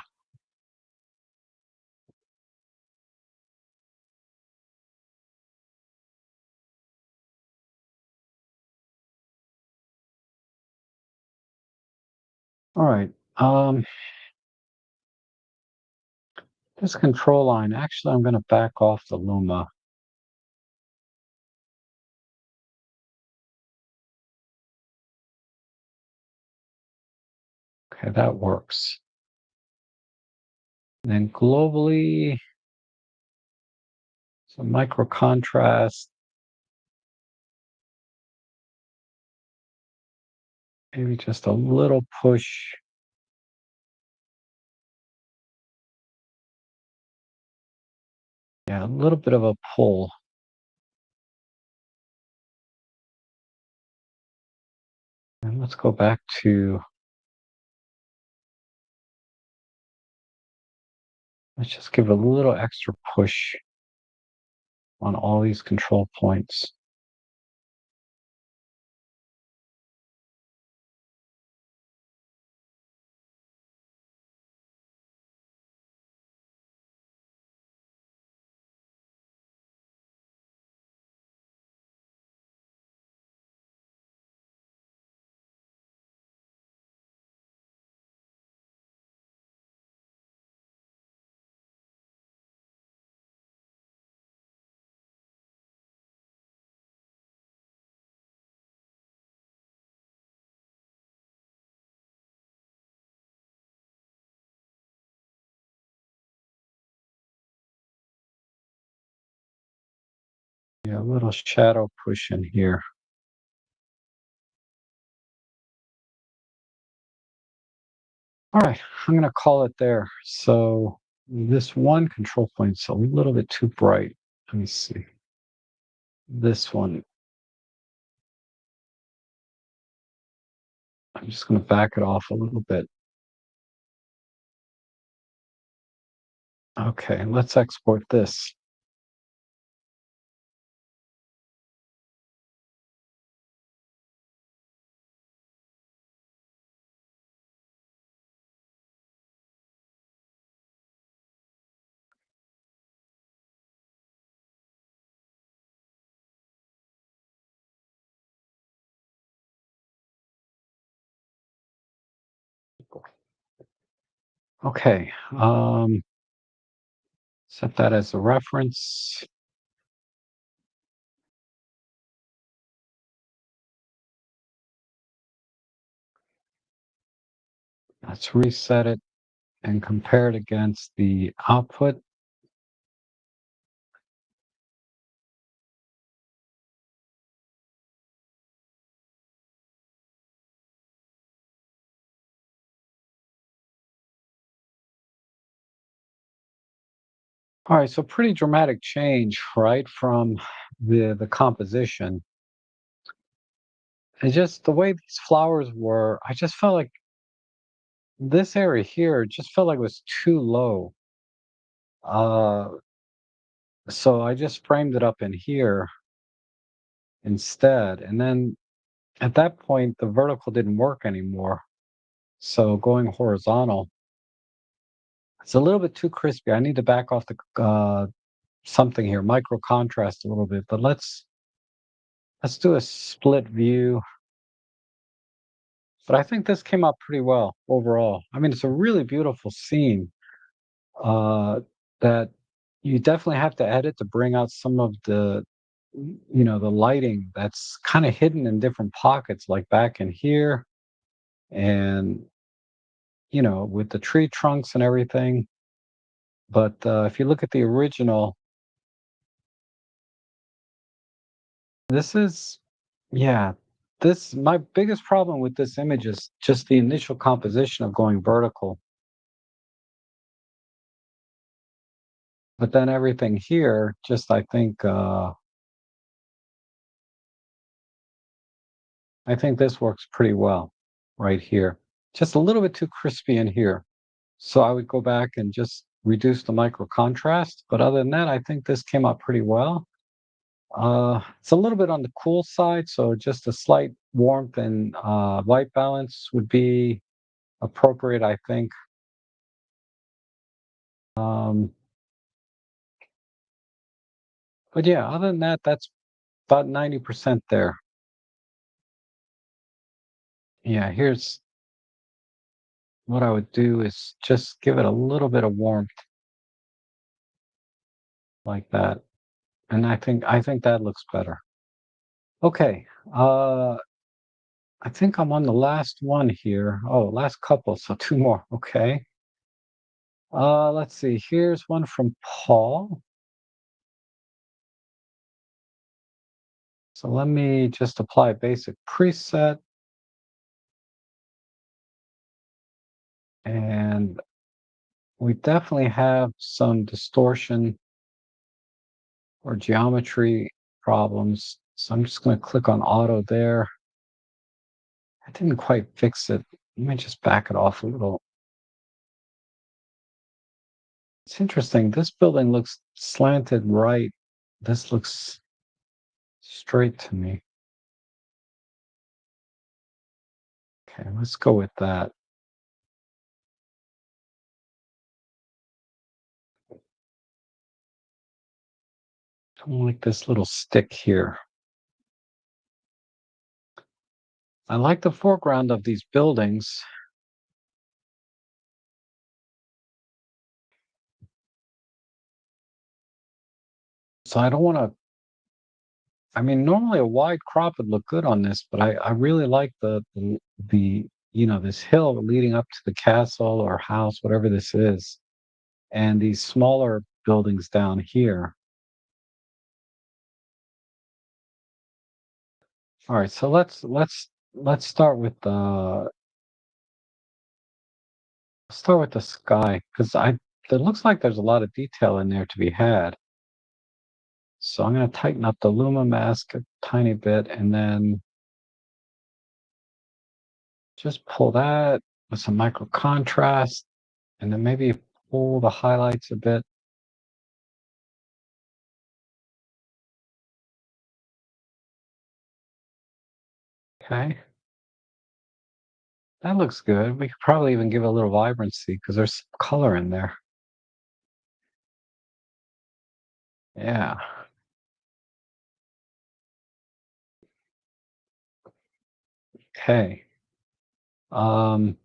All right. This control line, actually, I'm going to back off the Luma. Okay, that works. And then globally, some micro contrast, maybe just a little push. Yeah, a little bit of a pull. And let's go back to, let's just give it a little extra push on all these control points. Yeah, a little shadow push in here. All right, I'm going to call it there. So this one control point's a little bit too bright. Let me see. This one, I'm just going to back it off a little bit. Okay, let's export this. Okay, set that as a reference. Let's reset it and compare it against the output. All right, so pretty dramatic change, right, from the composition. And just the way these flowers were, I just felt like this area here just felt like it was too low. Uh, so I just framed it up in here instead. And then at that point, the vertical didn't work anymore. So going horizontal, it's a little bit too crispy. I need to back off the something here, micro contrast a little bit. But let's do a split view. But I think this came out pretty well overall. I mean, it's a really beautiful scene uh, that you definitely have to edit to bring out some of the lighting that's kind of hidden in different pockets, like back in here, and with the tree trunks and everything. But if you look at the original, this is, yeah, this my biggest problem with this image is just the initial composition of going vertical. But then everything here, just I think this works pretty well right here. Just a little bit too crispy in here. So I would go back and just reduce the micro contrast. But other than that, I think this came out pretty well. It's a little bit on the cool side, so just a slight warmth and white balance would be appropriate, I think. Um, but yeah, other than that, that's about 90% there. Yeah, here's what I would do is just give it a little bit of warmth like that. And I think that looks better. Okay. I think I'm on the last one here. Oh, last couple, so two more. Okay. Let's see. Here's one from Paul. So let me just apply a basic preset, and we definitely have some distortion or geometry problems. So I'm just going to click on auto there. I didn't quite fix it. Let me just back it off a little. It's interesting. This building looks slanted right. This looks straight to me. Okay, let's go with that. I like this little stick here. I like the foreground of these buildings. So I don't want to, I mean, normally a wide crop would look good on this, but I really like this hill leading up to the castle or house, whatever this is, and these smaller buildings down here. All right, so let's start with the sky because I it looks like there's a lot of detail in there to be had. So I'm going to tighten up the Luma mask a tiny bit and then just pull that with some micro contrast and then maybe pull the highlights a bit. Okay, that looks good. We could probably even give it a little vibrancy because there's some color in there. Yeah. Okay. Um,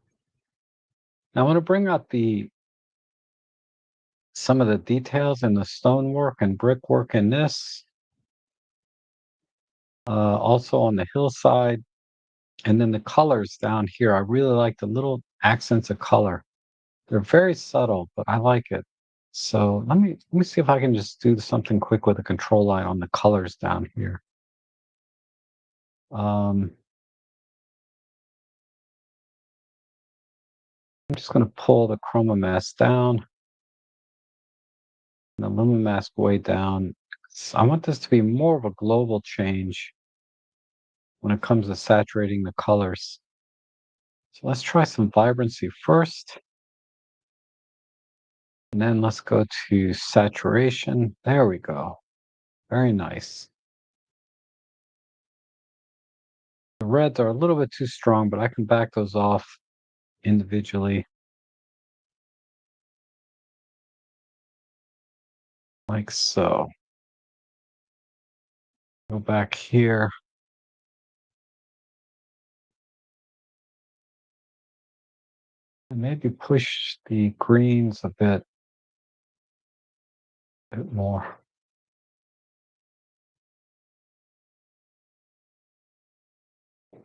Now I want to bring out the some of the details in the stonework and brickwork in this. Also on the hillside, and then the colors down here. I really like the little accents of color. They're very subtle, but I like it. So let me see if I can just do something quick with the control line on the colors down here. Um, I'm just going to pull the chroma mask down and the lumen mask way down. I want this to be more of a global change when it comes to saturating the colors. So let's try some vibrancy first, and then let's go to saturation. There we go. Very nice. The reds are a little bit too strong, but I can back those off individually like so. Go back here and maybe push the greens bit more.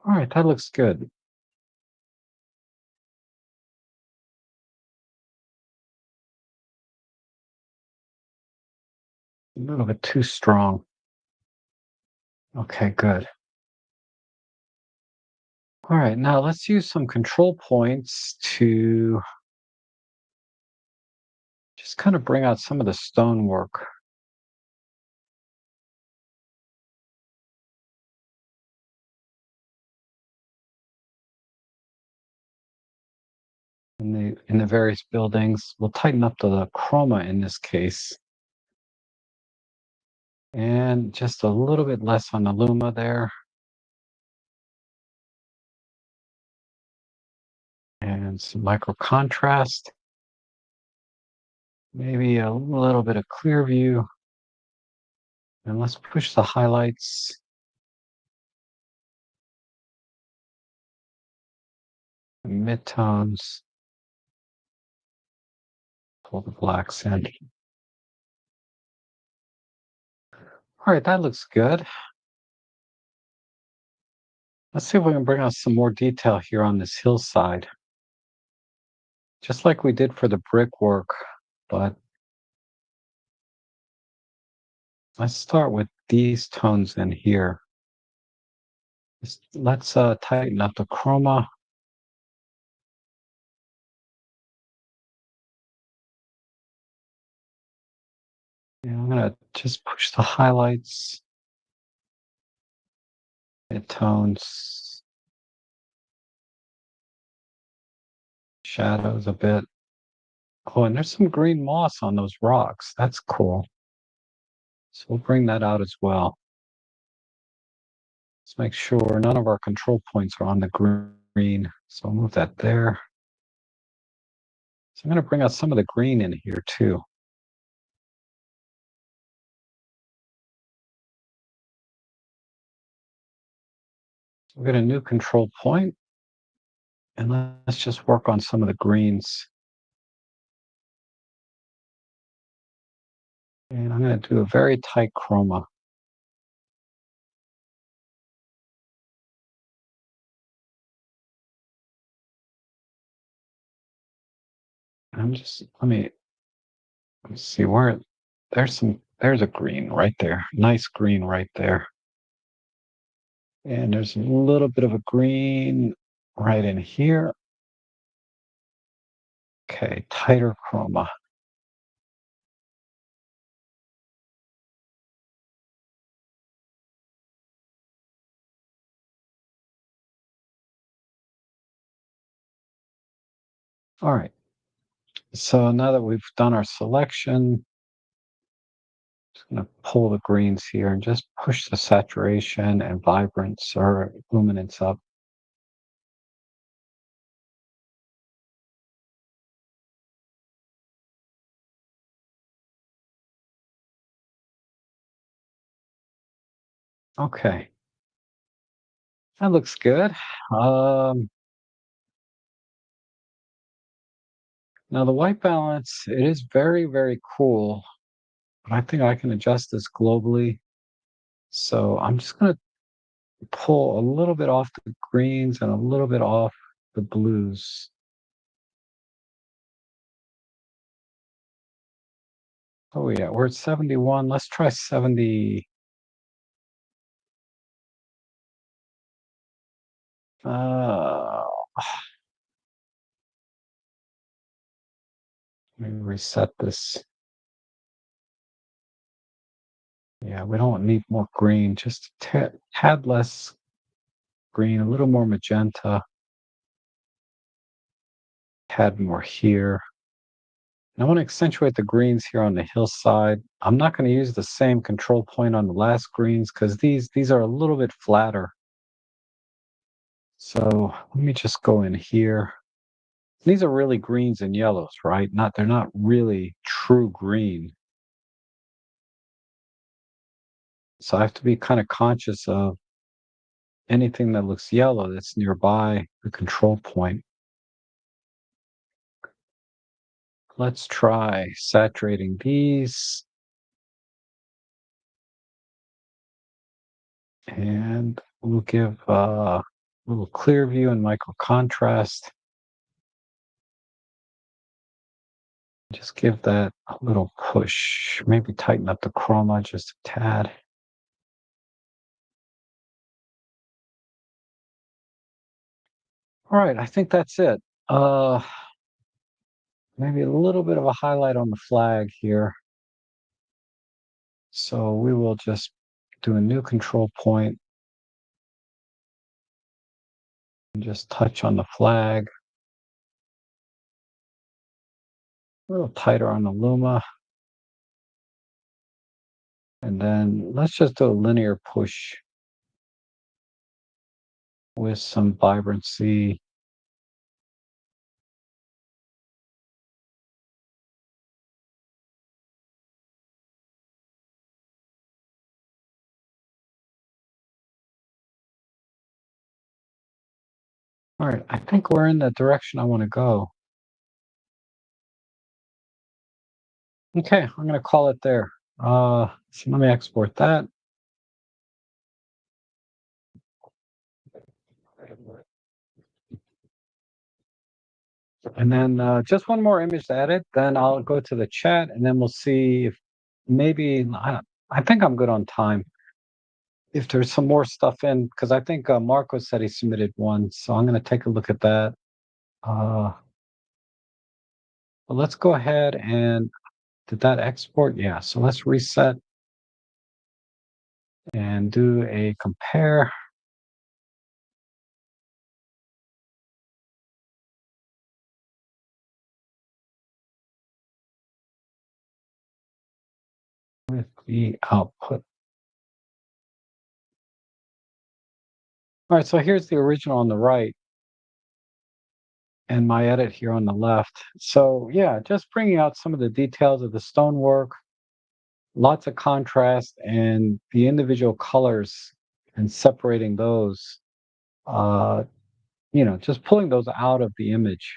All right, that looks good. A little bit too strong. Okay, good. All right, now let's use some control points to Just kind of bring out some of the stonework in the various buildings. We'll tighten up the chroma in this case, and just a little bit less on the luma there, and some micro contrast. Maybe a little bit of clear view, and let's push the highlights, and midtones, pull the blacks in. All right, that looks good. Let's see if we can bring out some more detail here on this hillside, just like we did for the brickwork. But let's start with these tones in here. Let's tighten up the chroma. Yeah, I'm gonna just push the highlights, midtones, shadows a bit. Oh, and there's some green moss on those rocks. That's cool. So we'll bring that out as well. Let's make sure none of our control points are on the green. So I'll move that there. So I'm going to bring out some of the green in here too. We'll get a new control point, and let's just work on some of the greens. And I'm going to do a very tight chroma. Let me see where there's a green right there. Nice green right there. And there's a little bit of a green right in here. Okay, tighter chroma. All right. So now that we've done our selection, just going to pull the greens here and just push the saturation and vibrance or luminance up. Okay, that looks good. Um, Now the white balance, it is very, very cool, but I think I can adjust this globally. So I'm just going to pull a little bit off the greens and a little bit off the blues. Oh yeah, we're at 71. Let's try 70. Uh, Let me reset this. Yeah, we don't need more green, just a tad less green, a little more magenta, tad more here. And I want to accentuate the greens here on the hillside. I'm not going to use the same control point on the last greens because these are a little bit flatter. So let me just go in here. These are really greens and yellows, right? They're not really true green. So I have to be kind of conscious of anything that looks yellow that's nearby the control point. Let's try saturating these. And we'll give a little clear view and micro contrast. Just give that a little push. Maybe tighten up the chroma just a tad. All right, I think that's it. Uh, maybe a little bit of a highlight on the flag here. So we will just do a new control point and just touch on the flag. A little tighter on the luma. And then let's just do a linear push with some vibrancy. All right, I think we're in the direction I want to go. Okay, I'm going to call it there. So let me export that. And then just one more image to edit. Then I'll go to the chat, and then we'll see if maybe I think I'm good on time. If there's some more stuff in, because I think Marco said he submitted one, so I'm going to take a look at that. But let's go ahead and did that export? Yeah. So let's reset and do a compare. With the output. All right, so here's the original on the right and my edit here on the left. So yeah, just bringing out some of the details of the stonework, lots of contrast, and the individual colors and separating those. Uh, just pulling those out of the image.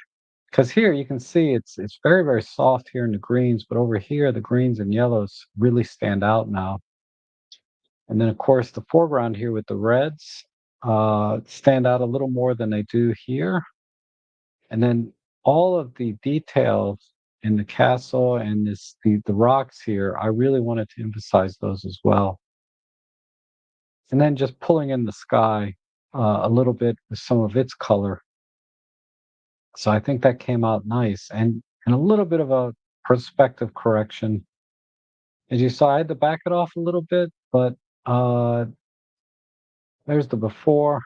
Because here you can see it's very, very soft here in the greens, but over here the greens and yellows really stand out now. And then of course the foreground here with the reds stand out a little more than they do here. And then all of the details in the castle and the rocks here, I really wanted to emphasize those as well. And then just pulling in the sky a little bit with some of its color. So I think that came out nice, and a little bit of a perspective correction. As you saw, I had to back it off a little bit, but uh, there's the before,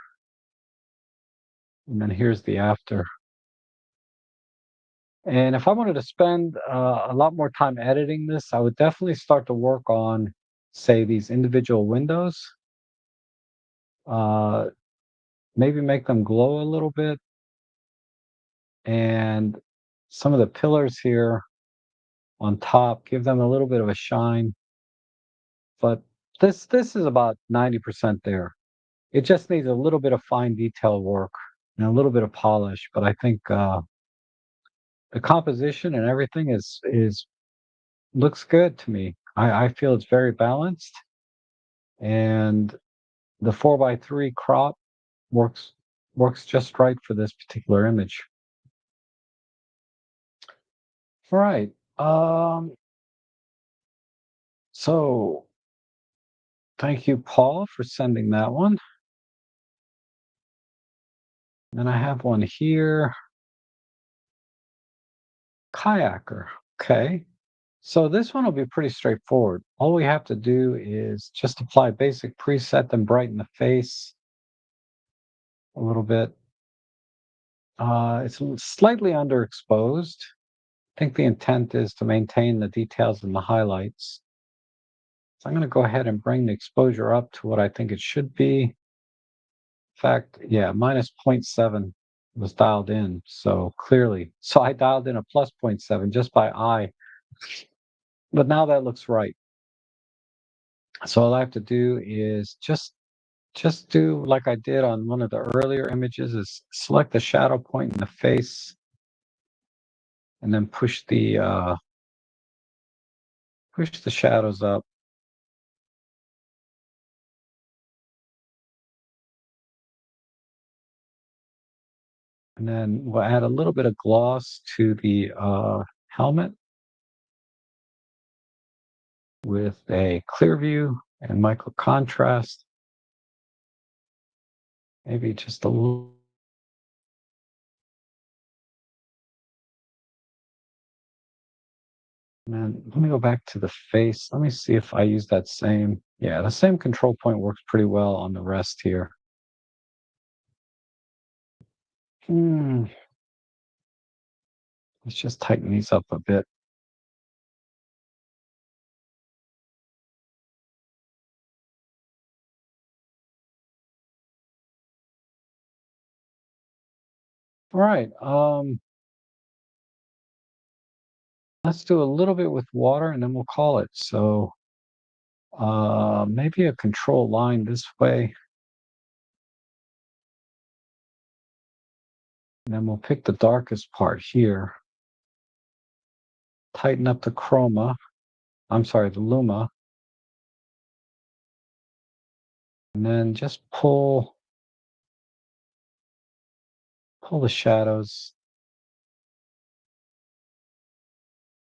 and then here's the after. And if I wanted to spend a lot more time editing this, I would definitely start to work on, say, these individual windows. Uh, maybe make them glow a little bit, and some of the pillars here on top, give them a little bit of a shine. But this is about 90% there. It just needs a little bit of fine detail work and a little bit of polish. But I think the composition and everything is looks good to me. I feel it's very balanced, and the 4:3 crop works just right for this particular image. All right. So thank you, Paul, for sending that one. And I have one here. Kayaker. Okay. So this one will be pretty straightforward. All we have to do is just apply basic preset, then brighten the face a little bit. It's slightly underexposed. I think the intent is to maintain the details and the highlights. So I'm going to go ahead and bring the exposure up to what I think it should be. In fact, yeah, minus 0.7 was dialed in. So clearly, so I dialed in a plus 0.7 just by eye. But now that looks right. So all I have to do is just do like I did on one of the earlier images, is select the shadow point in the face and then push the shadows up. And then we'll add a little bit of gloss to the helmet with a clear view and micro contrast. Maybe just a little. And then let me go back to the face. Let me see if I use that same. Yeah, the same control point works pretty well on the rest here. Hmm. Let's just tighten these up a bit. All right. Let's do a little bit with water and then we'll call it. So maybe a control line this way. And then we'll pick the darkest part here. Tighten up the chroma. I'm sorry, the luma. And then just pull the shadows.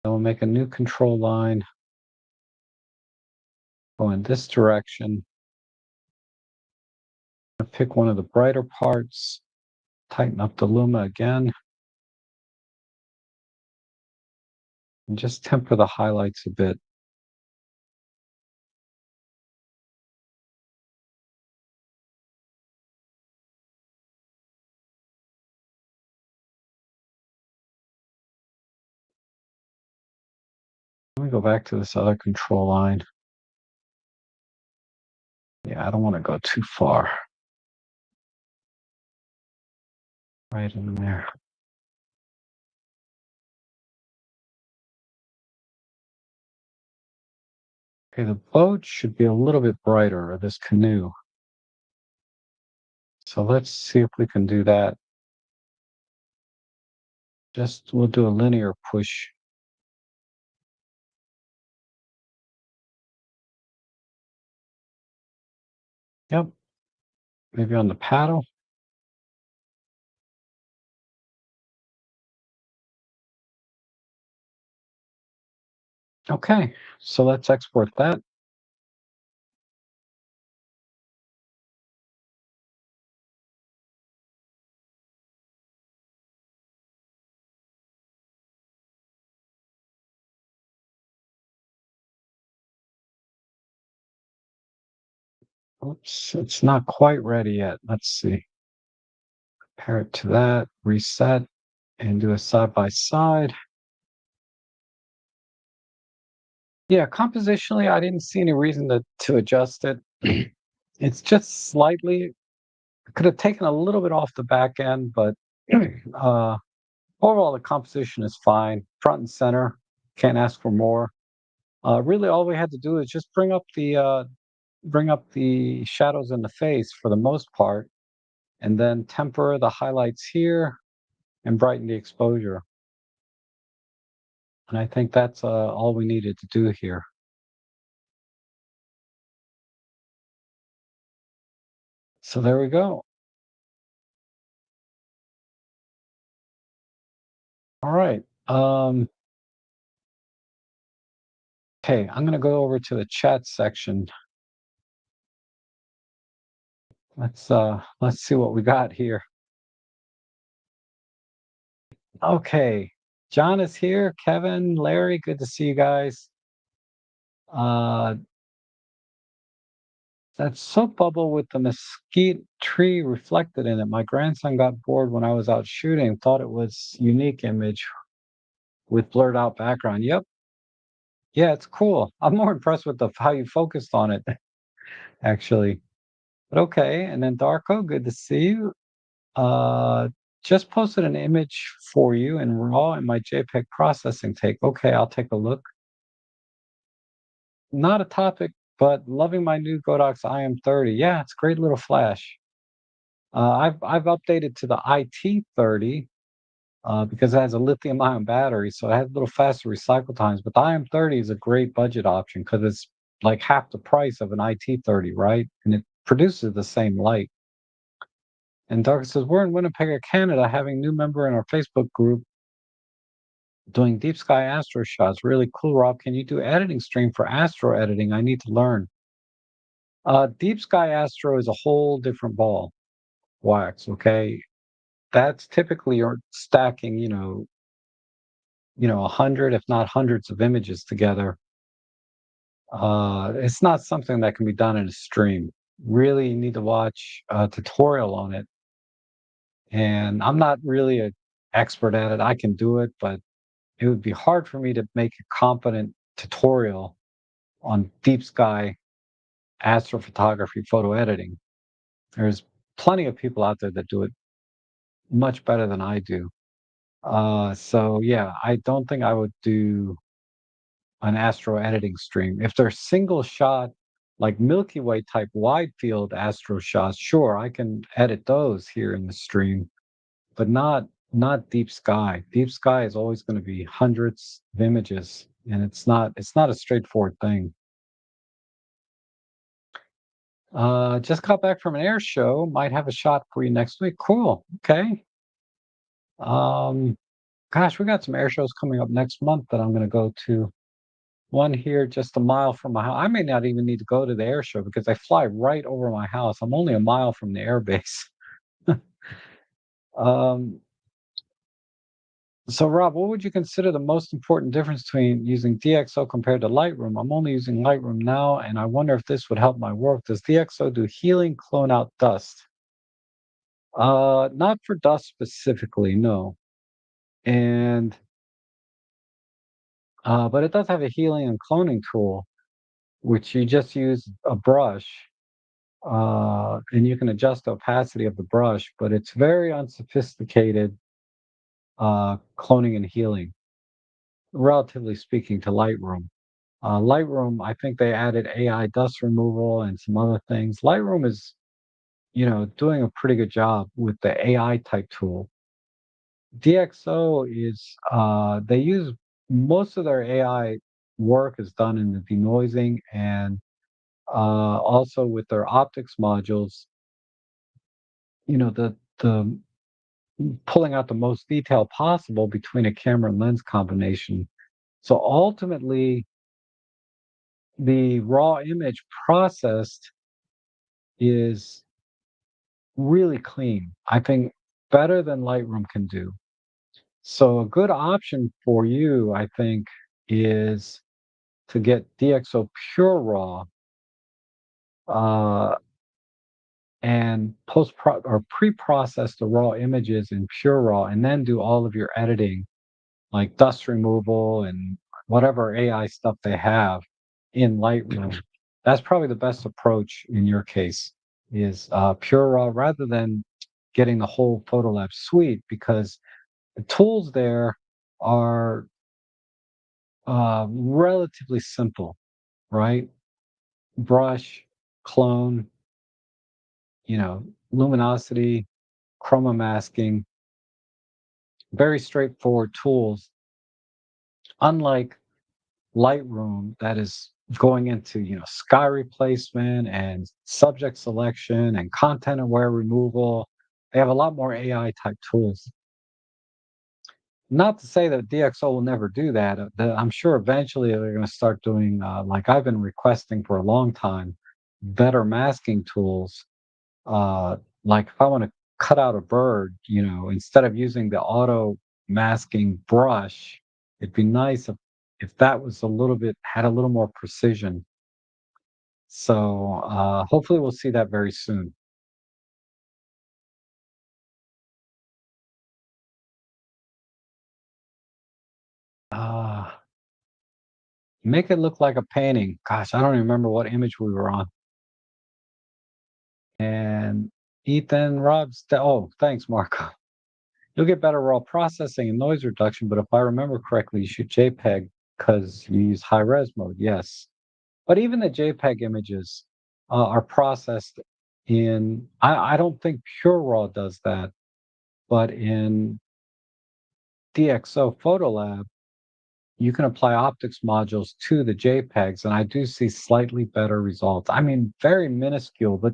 Then we'll make a new control line. Go in this direction. Pick one of the brighter parts. Tighten up the luma again. And just temper the highlights a bit. Let me go back to this other control line. Yeah, I don't want to go too far. Right in there. Okay, the boat should be a little bit brighter, or this canoe. So let's see if we can do that. We'll do a linear push. Yep, maybe on the paddle. Okay, so let's export that. Oops, it's not quite ready yet. Let's see. Compare it to that, reset, and do a side by side. Yeah, compositionally, I didn't see any reason to adjust it. It's just slightly, could have taken a little bit off the back end, but uh, overall, the composition is fine. Front and center, can't ask for more. Really, all we had to do is just bring up the shadows in the face for the most part, and then temper the highlights here and brighten the exposure. And I think that's all we needed to do here. So there we go. All right. Okay, I'm gonna go over to the chat section. Let's see what we got here. Okay. John is here. Kevin, Larry, good to see you guys. Uh, that soap bubble with the mesquite tree reflected in it. My grandson got bored when I was out shooting, thought it was unique image with blurred out background. Yep. Yeah, it's cool. I'm more impressed with the how you focused on it, actually. But okay, and then Darko, good to see you. Uh, just posted an image for you in RAW in my JPEG processing take. Okay, I'll take a look. Not a topic, but loving my new Godox IM30. Yeah, it's a great little flash. I've updated to the IT30 because it has a lithium-ion battery, so it has a little faster recycle times. But the IM30 is a great budget option because it's like half the price of an IT30, right? And it produces the same light. And Dark says, we're in Winnipeg, Canada, having new member in our Facebook group doing deep sky astro shots. Really cool, Rob. Can you do editing stream for astro editing? I need to learn. Deep sky astro is a whole different ball wax. Okay, that's typically you're stacking, a hundred, if not hundreds of images together, it's not something that can be done in a stream. Really, you need to watch a tutorial on it. And I'm not really an expert at it. I can do it, but it would be hard for me to make a competent tutorial on deep sky astrophotography photo editing. There's plenty of people out there that do it much better than I do. So yeah, I don't think I would do an astro editing stream. If they're single shot, like Milky Way type wide field astro shots, sure, I can edit those here in the stream, but not deep sky. Deep sky is always going to be hundreds of images, and it's not a straightforward thing. Just got back from an air show. Might have a shot for you next week. Cool. Okay. Um, Gosh, we got some air shows coming up next month that I'm going to go to. One here just a mile from my house. I may not even need to go to the air show because I fly right over my house. I'm only a mile from the air base. Um, so Rob, what would you consider the most important difference between using DxO compared to Lightroom? I'm only using Lightroom now, and I wonder if this would help my work. Does DxO do healing, clone out dust? Not for dust specifically, no. And but it does have a healing and cloning tool, which you just use a brush, and you can adjust the opacity of the brush, but it's very unsophisticated cloning and healing, relatively speaking, to Lightroom. Lightroom, I think they added AI dust removal and some other things. Lightroom is, doing a pretty good job with the AI type tool. DxO is, they use most of their AI work is done in the denoising and also with their optics modules, the pulling out the most detail possible between a camera and lens combination. So ultimately, the raw image processed is really clean. I think better than Lightroom can do. So a good option for you, I think, is to get DxO Pure Raw uh, and or pre-process the raw images in Pure Raw, and then do all of your editing, like dust removal and whatever AI stuff they have in Lightroom. That's probably the best approach in your case is Pure Raw rather than getting the whole Photolab suite because the tools there are relatively simple, right? Brush, clone, luminosity, chroma masking, very straightforward tools. Unlike Lightroom, that is going into sky replacement and subject selection and content aware removal. They have a lot more AI type tools. Not to say that DxO will never do that. I'm sure eventually they're going to start doing, like I've been requesting for a long time, better masking tools. Uh, like if I want to cut out a bird, instead of using the auto masking brush, it'd be nice if that was had a little more precision. So hopefully we'll see that very soon. Uh, Make it look like a painting. Gosh, I don't even remember what image we were on. And Ethan, oh, thanks, Marco. You'll get better raw processing and noise reduction, but if I remember correctly, you shoot JPEG because you use high res mode. Yes. But even the JPEG images are processed I don't think Pure Raw does that, but in DxO Photolab, you can apply optics modules to the JPEGs, and I do see slightly better results. I mean, very minuscule, but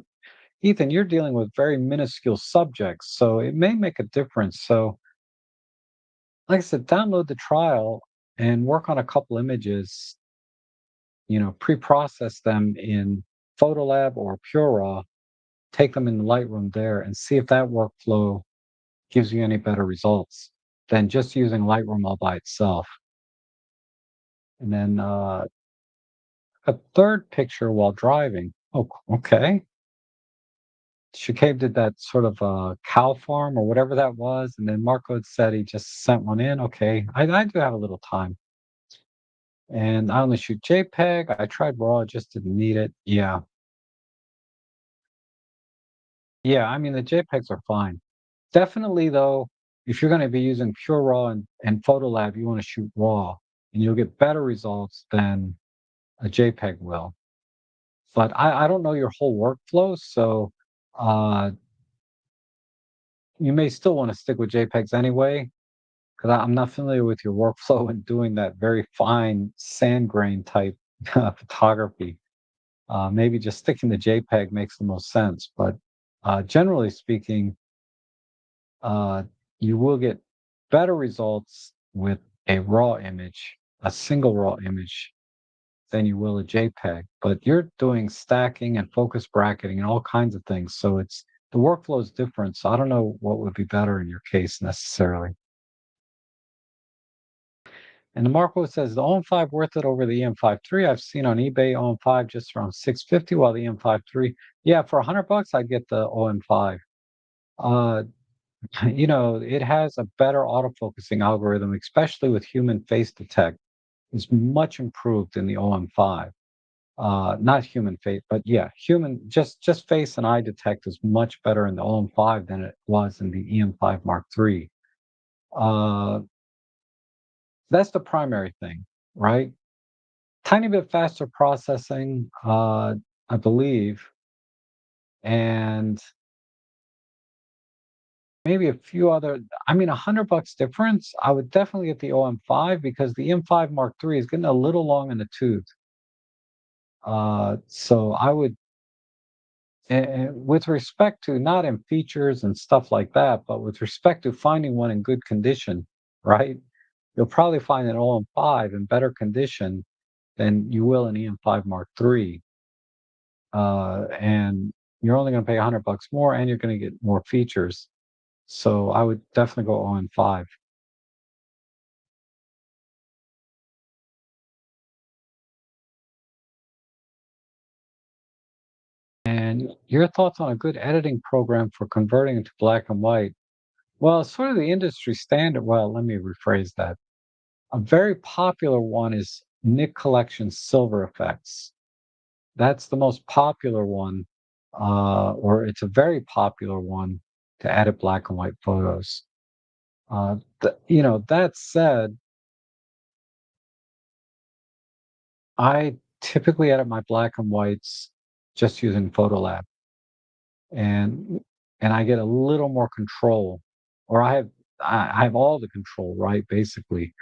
Ethan, you're dealing with very minuscule subjects, so it may make a difference. So, like I said, download the trial and work on a couple images, pre-process them in Photolab or Pure Raw, take them in Lightroom there and see if that workflow gives you any better results. than just using Lightroom all by itself. And then a third picture while driving. Oh, okay. Shikabe did that sort of cow farm or whatever that was, and then Marco had said he just sent one in. Okay, I do have a little time, and I only shoot JPEG. I tried RAW, just didn't need it. Yeah, yeah. I mean the JPEGs are fine. Definitely though, if you're going to be using pure RAW and Photolab, you want to shoot RAW, and you'll get better results than a JPEG will. But I don't know your whole workflow, so uh, you may still want to stick with JPEGs anyway, because I'm not familiar with your workflow and doing that very fine sand grain type photography. Maybe just sticking to JPEG makes the most sense. But generally speaking, uh, you will get better results with a raw image, a single raw image, than you will a JPEG. But you're doing stacking and focus bracketing and all kinds of things. So it's the workflow is different. So I don't know what would be better in your case necessarily. And the Marco says the OM5 worth it over the EM5 III. I've seen on eBay OM5 just around 650, while the EM5 III, yeah, for $100 I'd get the OM5. Uh, it has a better autofocusing algorithm, especially with human face detect. Is much improved in the OM5. Not human face, but yeah, human just face and eye detect is much better in the OM5 than it was in the EM5 Mark III. Uh, that's the primary thing, right? Tiny bit faster processing, I believe, and maybe a few other. I mean, $100 difference. I would definitely get the OM5 because the M5 Mark III is getting a little long in the tooth. So I would, with respect to not in features and stuff like that, but with respect to finding one in good condition, right? You'll probably find an OM5 in better condition than you will an EM5 Mark III. And you're only going to pay $100 more, and you're going to get more features. So I would definitely go OM5. And your thoughts on a good editing program for converting into black and white? Well, it's sort of the industry standard. Well, let me rephrase that. A very popular one is Nick Collection Silver Effects. That's the most popular one, or it's a very popular one to edit black and white photos. That said, I typically edit my black and whites just using Photolab, and I get a little more control, or I have all the control, right? Basically,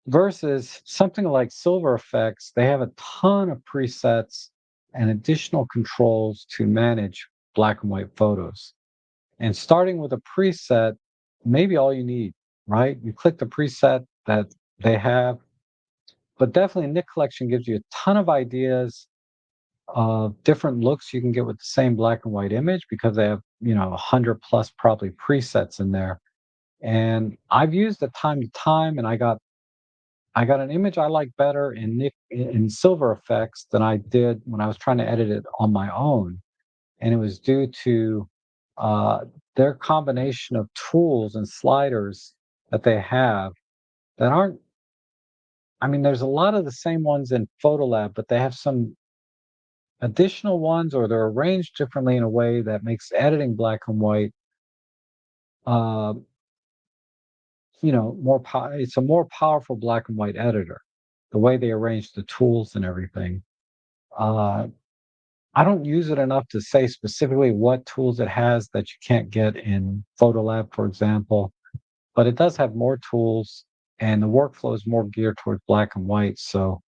versus something like Silver Effects, they have a ton of presets and additional controls to manage black and white photos. And starting with a preset, maybe all you need, right? You click the preset that they have, but definitely Nick Collection gives you a ton of ideas of different looks you can get with the same black and white image because they have 100 plus probably presets in there. And I've used it time to time, and I got an image I like better in Silver Effects than I did when I was trying to edit it on my own, and it was due to uh, their combination of tools and sliders that they have that aren't. I mean, there's a lot of the same ones in Photolab, but they have some additional ones, or they're arranged differently in a way that makes editing black and white, uh, it's a more powerful black and white editor. The way they arrange the tools and everything. Uh, I don't use it enough to say specifically what tools it has that you can't get in Photolab, for example, but it does have more tools, and the workflow is more geared towards black and white. So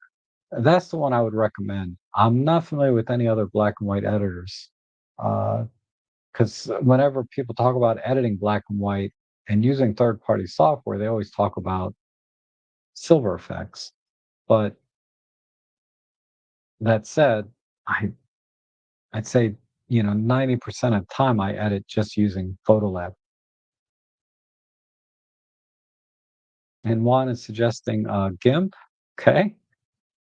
that's the one I would recommend. I'm not familiar with any other black and white editors. Because whenever people talk about editing black and white and using third-party software, they always talk about Silver Effects. But that said, I I'd say 90% of the time I edit just using Photolab. And Juan is suggesting GIMP. Okay.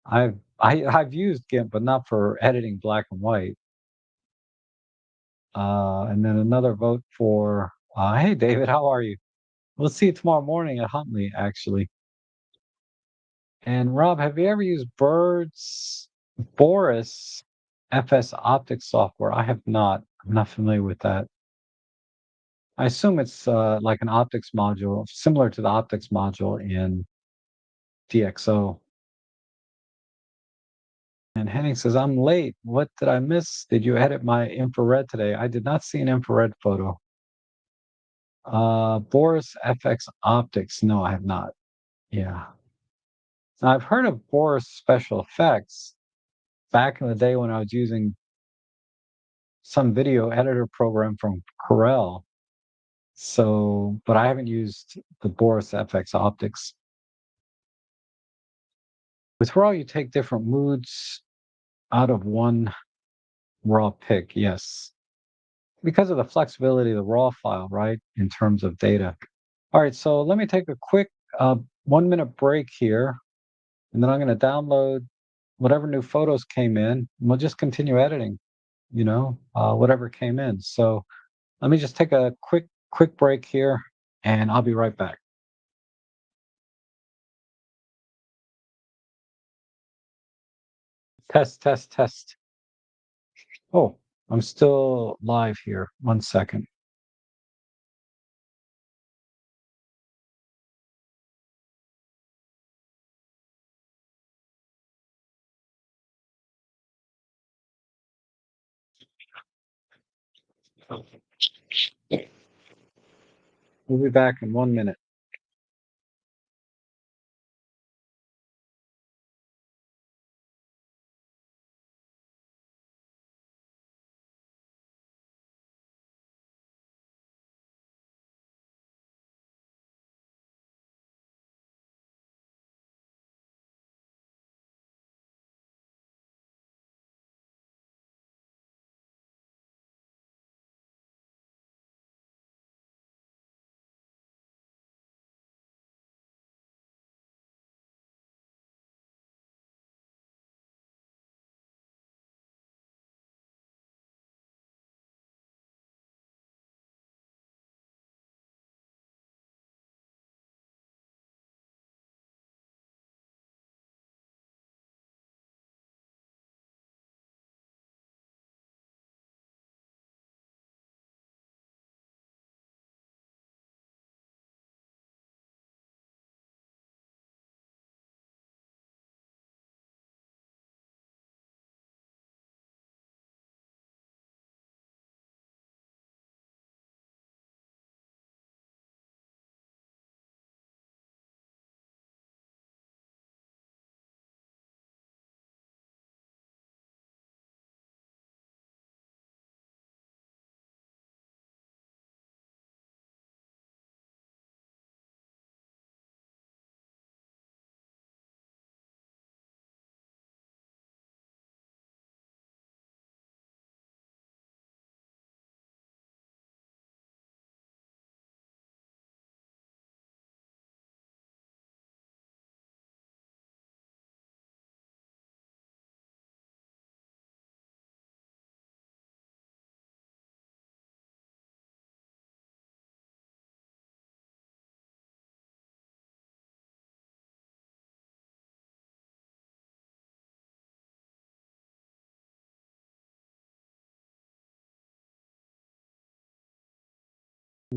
I've used GIMP, but not for editing black and white. And then another vote for hey David, how are you? We'll see you tomorrow morning at Huntley, actually. And Rob, have you ever used Boris FS Optics software? I have not. I'm not familiar with that. I assume it's like an optics module, similar to the optics module in DxO. And Henning says, I'm late. What did I miss? Did you edit my infrared today? I did not see an infrared photo. Boris FX Optics. No, I have not. Yeah. Now, I've heard of Boris Special Effects back in the day when I was using some video editor program from Corel. So, but I haven't used the Boris FX Optics. With RAW, you take different moods out of one raw pick. Yes. Because of the flexibility of the raw file, right? In terms of data. All right. So let me take a quick 1 minute break here. And then I'm going to download whatever new photos came in. And we'll just continue editing, whatever came in. So let me just take a quick break here and I'll be right back. Test, test, test. Oh, I'm still live here. 1 second. We'll be back in 1 minute.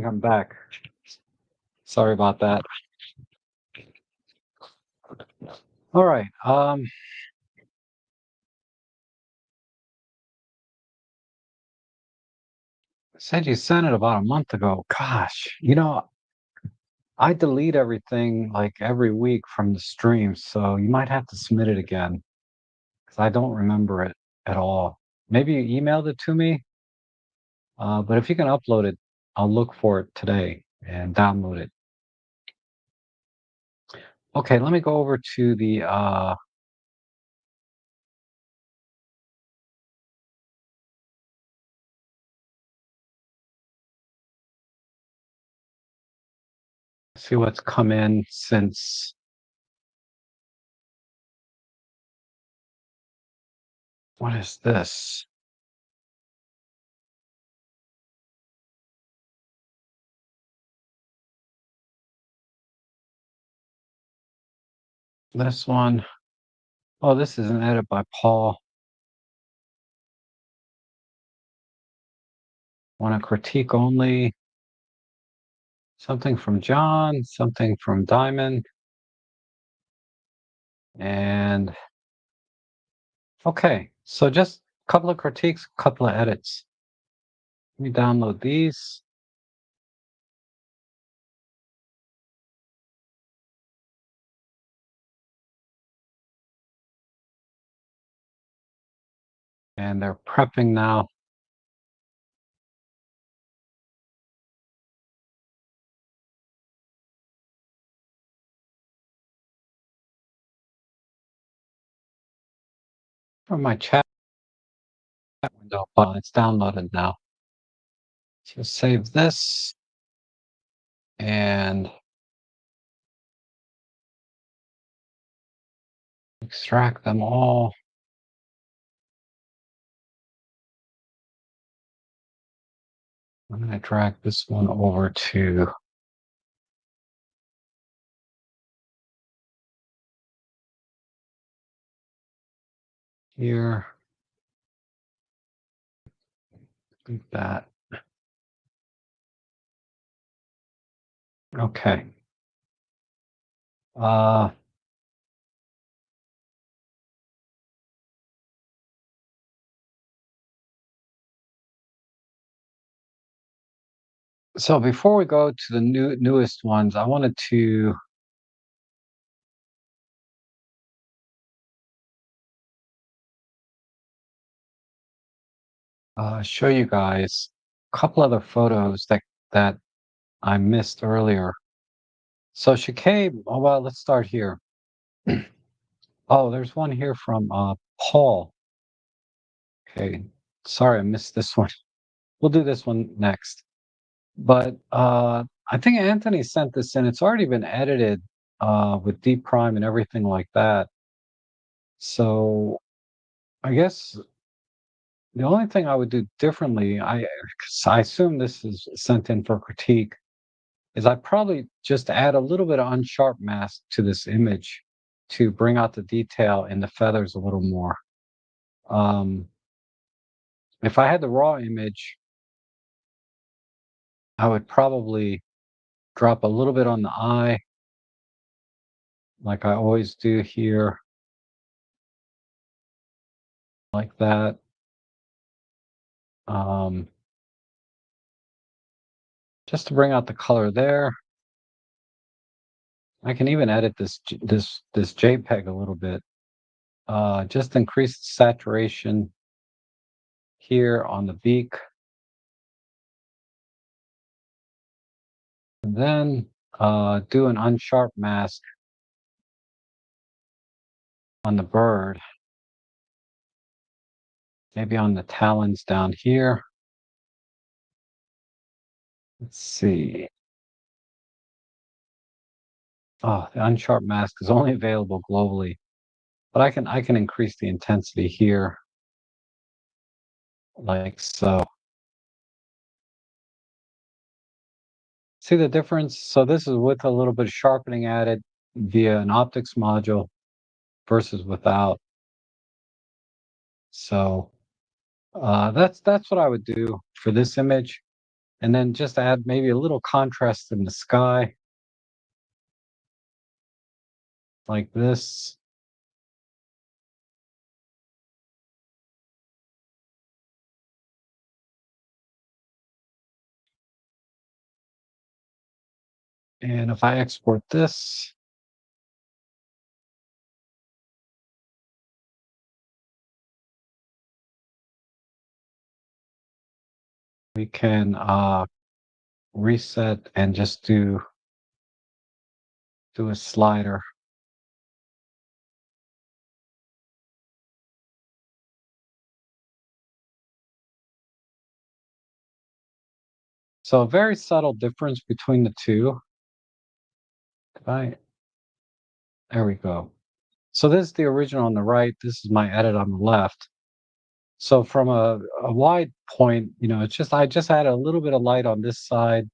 I'm back. Sorry about that. All right. Said you sent it about a month ago. Gosh, I delete everything like every week from the stream, so you might have to submit it again because I don't remember it at all. Maybe you emailed it to me, but if you can upload it, I'll look for it today and download it. Okay, let me go over to the see what's come in since. What is this? This one. Oh, this is an edit by Paul. Want to critique only. Something from John, something from Diamond, and okay. So just a couple of critiques, a couple of edits. Let me download these. And they're prepping now. From my chat window, but it's downloaded now. So save this and extract them all. I'm going to drag this one over to here. Like that. Okay. Uh, so before we go to the newest ones, I wanted to show you guys a couple other photos that I missed earlier. So she came. Oh well, let's start here. Oh, there's one here from Paul. Okay, sorry I missed this one. We'll do this one next. But I think Anthony sent this in. It's already been edited with D prime and everything like that. So I guess the only thing I would do differently, 'cause I assume this is sent in for critique, is I probably just add a little bit of unsharp mask to this image to bring out the detail in the feathers a little more. Um, if I had the raw image, I would probably drop a little bit on the eye, like I always do here, like that. Um, just to bring out the color there. I can even edit this JPEG a little bit. Just increase the saturation here on the beak, and then do an unsharp mask on the bird, maybe on the talons down here. Let's see. Oh, the unsharp mask is only available globally, but I can increase the intensity here, like so. See the difference? So this is with a little bit of sharpening added via an optics module versus without. So that's what I would do for this image, and then just add maybe a little contrast in the sky, like this. And if I export this, we can reset and just do a slider. So a very subtle difference between the two. Right. There we go. So this is the original on the right. This is my edit on the left. So from a wide point, it's just I just add a little bit of light on this side,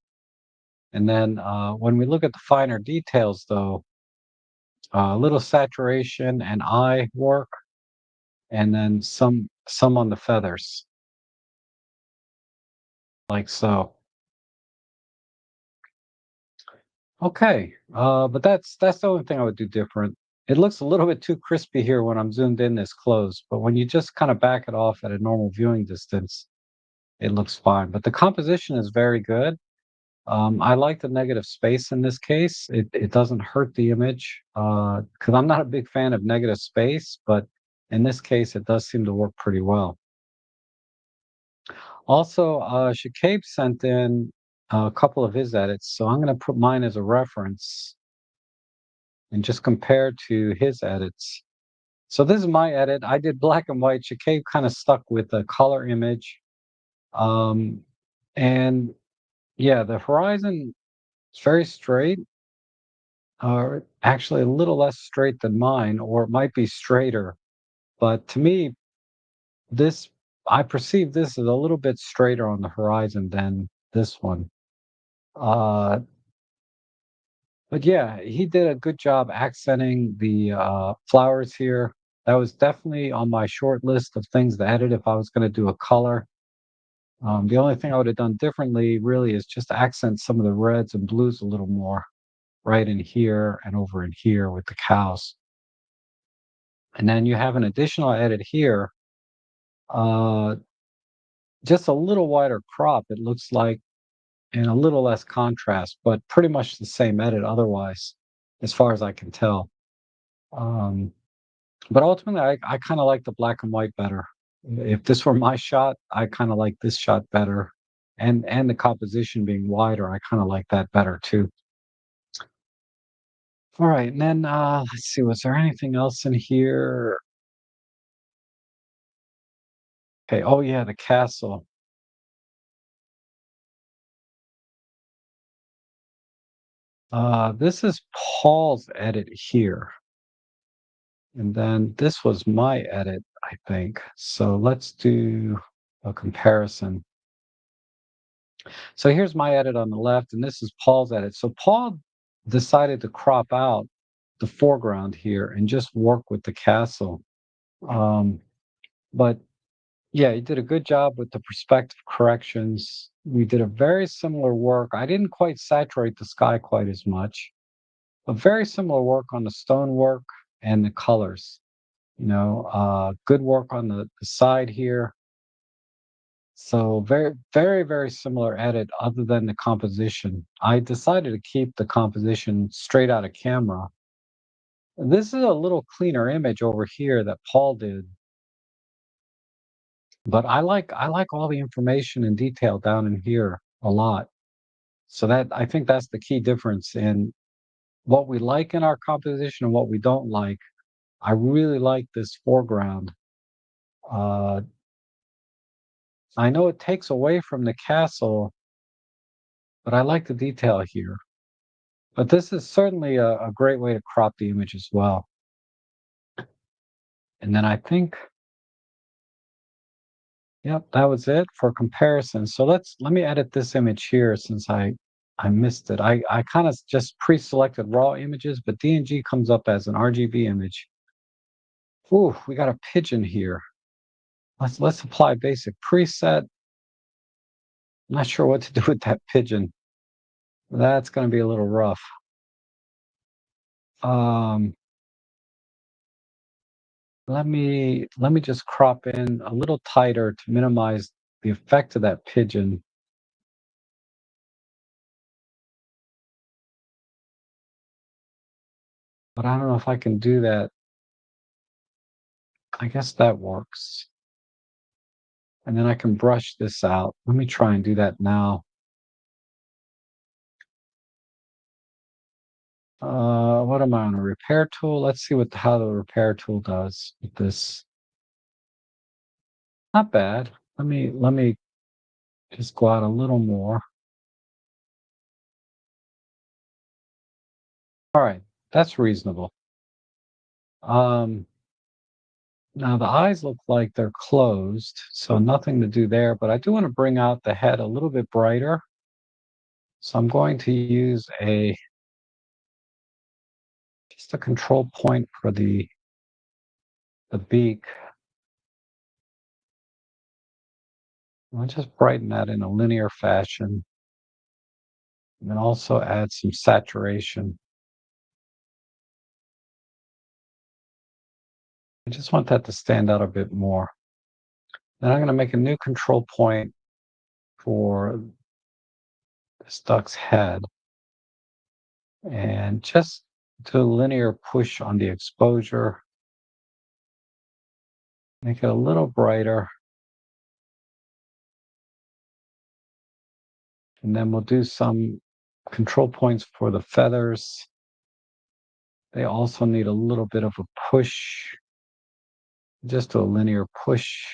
and then when we look at the finer details, though, a little saturation and eye work, and then some on the feathers, like so. Okay, but that's the only thing I would do different. It looks a little bit too crispy here when I'm zoomed in this close, but when you just kind of back it off at a normal viewing distance, it looks fine. But the composition is very good. I like the negative space in this case. It doesn't hurt the image because I'm not a big fan of negative space, but in this case, it does seem to work pretty well. Also, Shakib sent in a couple of his edits, so I'm going to put mine as a reference and just compare to his edits. So this is my edit. I did black and white. Shakib kind of stuck with a color image. Um, and yeah, the horizon is very straight, or actually a little less straight than mine, or it might be straighter. But to me, this I perceive this as a little bit straighter on the horizon than this one. Uh, but yeah, he did a good job accenting the flowers here. That was definitely on my short list of things to edit if I was going to do a color. The only thing I would have done differently really is just accent some of the reds and blues a little more right in here and over in here with the cows. And then you have an additional edit here, uh, just a little wider crop, it looks like, and a little less contrast, but pretty much the same edit otherwise, as far as I can tell. Um, but ultimately, I kind of like the black and white better. If this were my shot, I kind of like this shot better, and the composition being wider, I kind of like that better too. All right, and then let's see, was there anything else in here? Okay, oh yeah, the castle. This is Paul's edit here. And then this was my edit, I think. So let's do a comparison. So here's my edit on the left, and this is Paul's edit. So Paul decided to crop out the foreground here and just work with the castle. Um, but yeah, he did a good job with the perspective corrections. We did a very similar work. I didn't quite saturate the sky quite as much, but very similar work on the stonework and the colors. Good work on the side here. So very, very, very similar edit other than the composition. I decided to keep the composition straight out of camera. This is a little cleaner image over here that Paul did, but I like all the information and detail down in here a lot. So that I think that's the key difference in what we like in our composition and what we don't like. I really like this foreground. Uh, I know it takes away from the castle, but I like the detail here. But this is certainly a great way to crop the image as well. And then I think, yep, that was it for comparison. So let me edit this image here since I missed it. I kind of just pre-selected raw images, but DNG comes up as an RGB image. Ooh, we got a pigeon here. Let's apply basic preset. I'm not sure what to do with that pigeon. That's going to be a little rough. Um, let me just crop in a little tighter to minimize the effect of that pigeon. But I don't know if I can do that. I guess that works. And then I can brush this out. Let me try and do that now. What am I on, a repair tool? Let's see how the repair tool does with this. Not bad. Let me just go out a little more. All right, that's reasonable. Um, Now the eyes look like they're closed, so nothing to do there, but I do want to bring out the head a little bit brighter. So I'm going to use a just a control point for the beak. I'll just brighten that in a linear fashion, and then also add some saturation. I just want that to stand out a bit more. Then I'm going to make a new control point for this duck's head and just do a linear push on the exposure, make it a little brighter, and then we'll do some control points for the feathers. They also need a little bit of a push, just a linear push.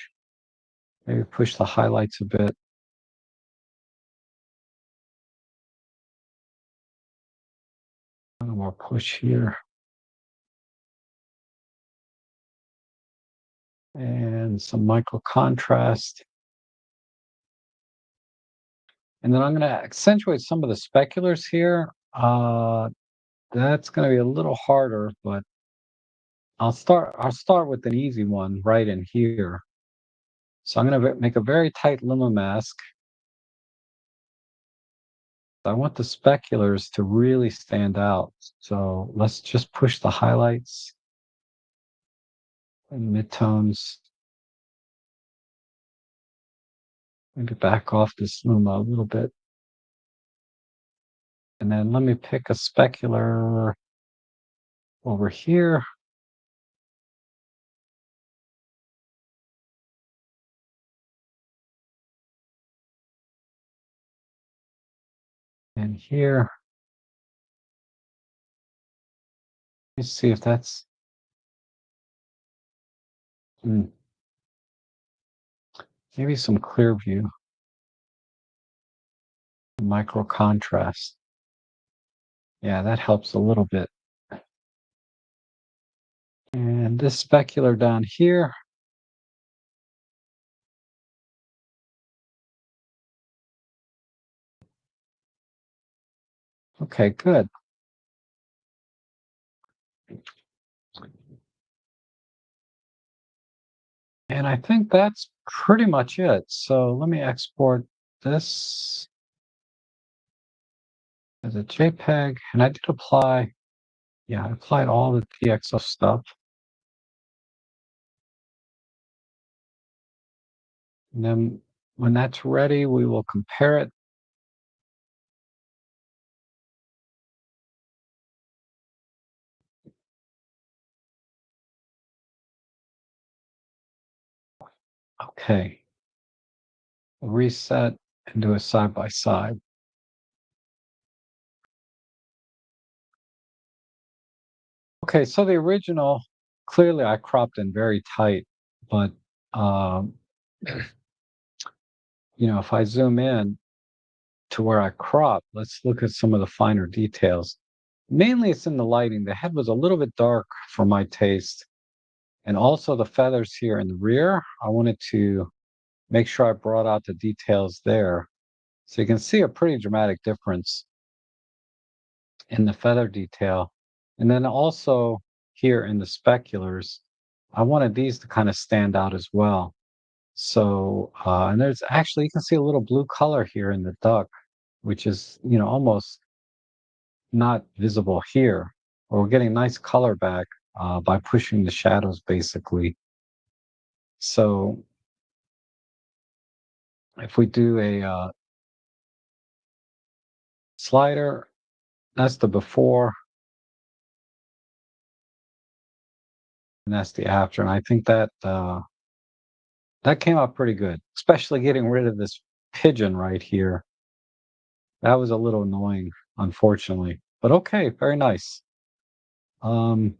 Maybe push the highlights a bit. A little more push here. And some micro contrast. And then I'm going to accentuate some of the speculars here. That's going to be a little harder, but I'll start with an easy one right in here. So I'm going to make a very tight luma mask. I want the speculars to really stand out. So let's just push the highlights and midtones. Maybe back off this luma a little bit. And then let me pick a specular over here. And here. Let's see if that's maybe some clear view, micro contrast. Yeah, that helps a little bit. And this specular down here. Okay, good. And I think that's pretty much it. So let me export this as a JPEG. And I did apply, yeah, I applied all the DxO stuff. And then when that's ready, we will compare it. Okay, reset and do a side by side. Okay, so the original, clearly I cropped in very tight, but um, if I zoom in to where I crop, let's look at some of the finer details. Mainly it's in the lighting. The head was a little bit dark for my taste. And also the feathers here in the rear, I wanted to make sure I brought out the details there. So you can see a pretty dramatic difference in the feather detail. And then also here in the speculars, I wanted these to kind of stand out as well. So, and there's actually, you can see a little blue color here in the duck, which is, almost not visible here. Or we're getting nice color back by pushing the shadows basically. So if we do a slider, that's the before, and that's the after. And I think that came out pretty good, especially getting rid of this pigeon right here. That was a little annoying, unfortunately. But okay, very nice. Um,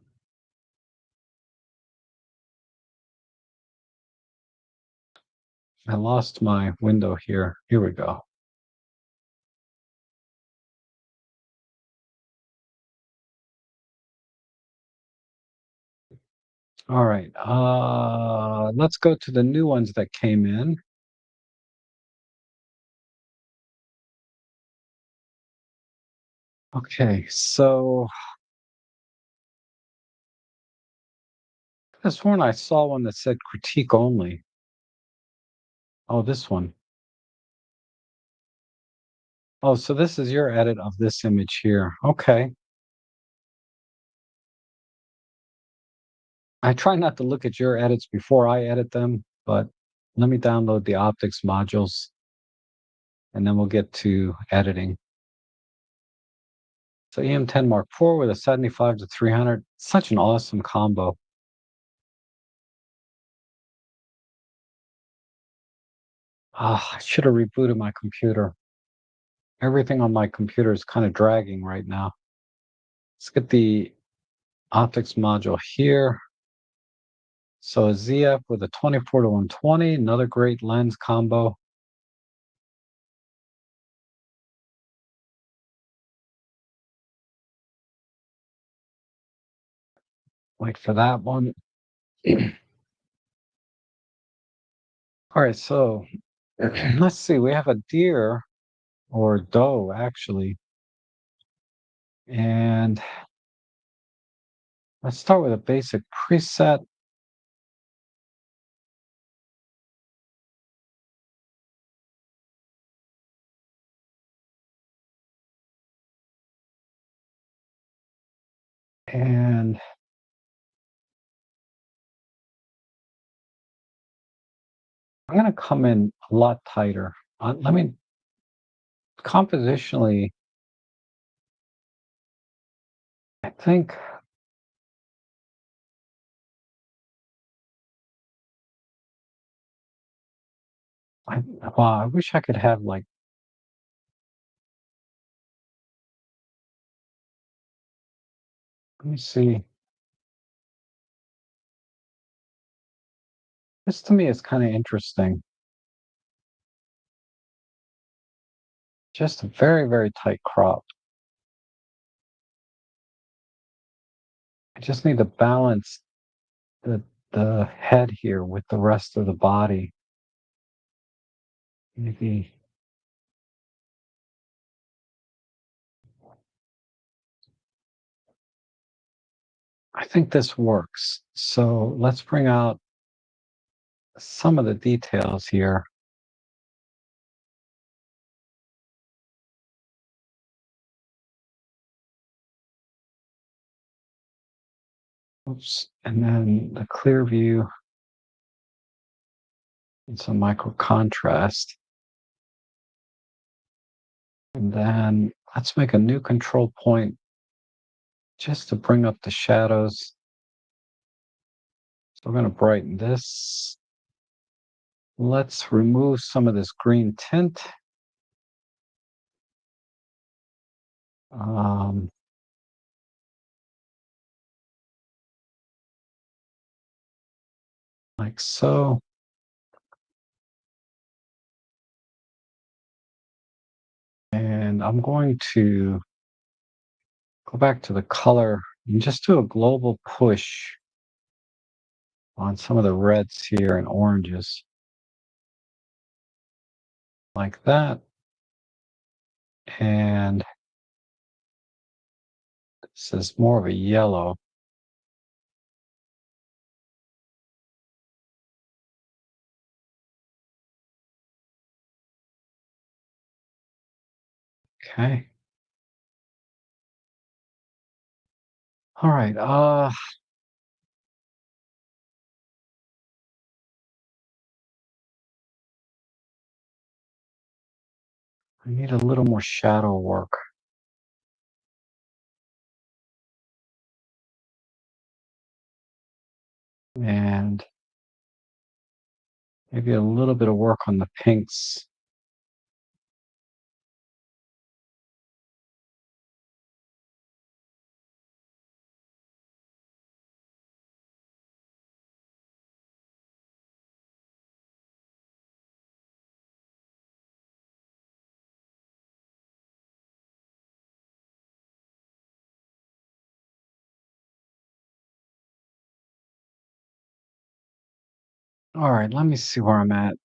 I lost my window here. Here we go. All right. Let's go to the new ones that came in. Okay, so this one I saw one that said critique only. Oh, this one. Oh, so this is your edit of this image here. Okay. I try not to look at your edits before I edit them, but let me download the optics modules and then we'll get to editing. So EM10 Mark IV with a 75 to 300, such an awesome combo. Ah, I should have rebooted my computer. Everything on my computer is kind of dragging right now. Let's get the optics module here. So a ZF with a 24 to 120, another great lens combo. Wait for that one. All right, so let's see. We have a deer or doe actually, and let's start with a basic preset. And I'm going to come in a lot tighter. Let me compositionally, I think, I, wow, I wish I could have like, let me see. This to me is kind of interesting. Just a very, very tight crop. I just need to balance the the head here with the rest of the body. Maybe I think this works. So let's bring out some of the details here. Oops. And then the clear view and some micro contrast. And then let's make a new control point just to bring up the shadows. So we're going to brighten this. Let's remove some of this green tint. Um, like so. And I'm going to go back to the color and just do a global push on some of the reds here and oranges like that. And this is more of a yellow. Okay. All right. I need a little more shadow work. And maybe a little bit of work on the pinks. All right, let me see where I'm at.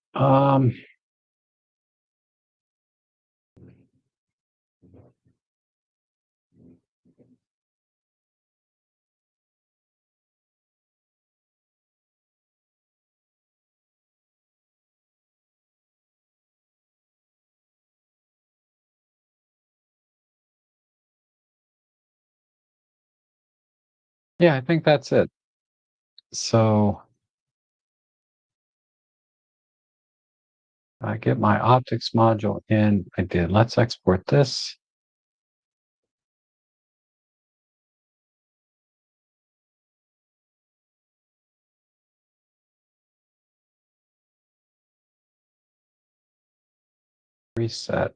Yeah, I think that's it. So I get my optics module in. I did. Let's export this. Reset.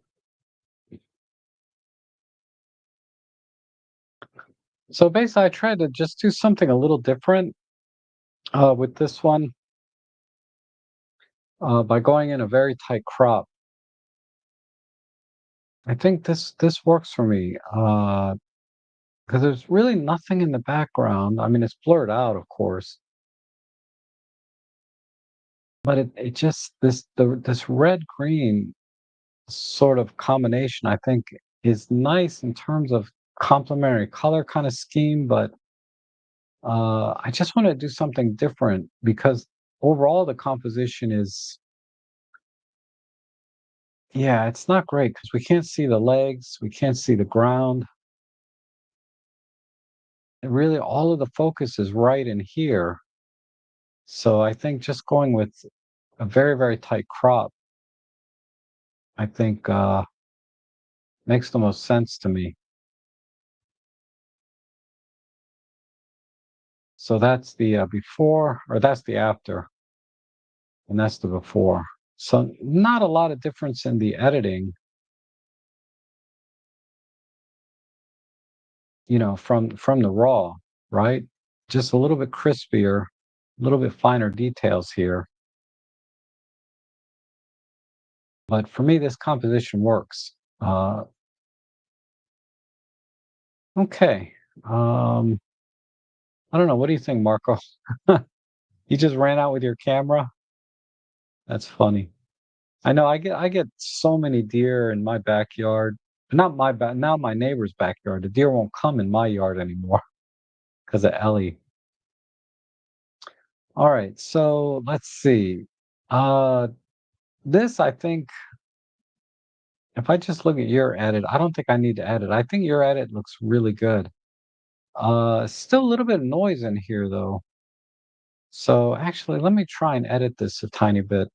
So basically, I tried to just do something a little different with this one by going in a very tight crop. I think this works for me because there's really nothing in the background. I mean, it's blurred out, of course, but it just this red green sort of combination, I think, is nice in terms of complementary color kind of scheme, but I just want to do something different because overall the composition is, yeah, it's not great because we can't see the legs, we can't see the ground. And really, all of the focus is right in here. So I think just going with a very, very tight crop, I think makes the most sense to me. So that's the before, or that's the after, and that's the before. So not a lot of difference in the editing, from the raw, right? Just a little bit crispier, a little bit finer details here. But for me, this composition works. Okay. Um, I don't know. What do you think, Marco? You just ran out with your camera? That's funny. I know I get so many deer in my backyard. Not my back, now my neighbor's backyard. The deer won't come in my yard anymore because of Ellie. All right, so let's see. Uh this I think if I just look at your edit, I don't think I need to edit. I think your edit looks really good. Still a little bit of noise in here though. So actually let me try and edit this a tiny bit.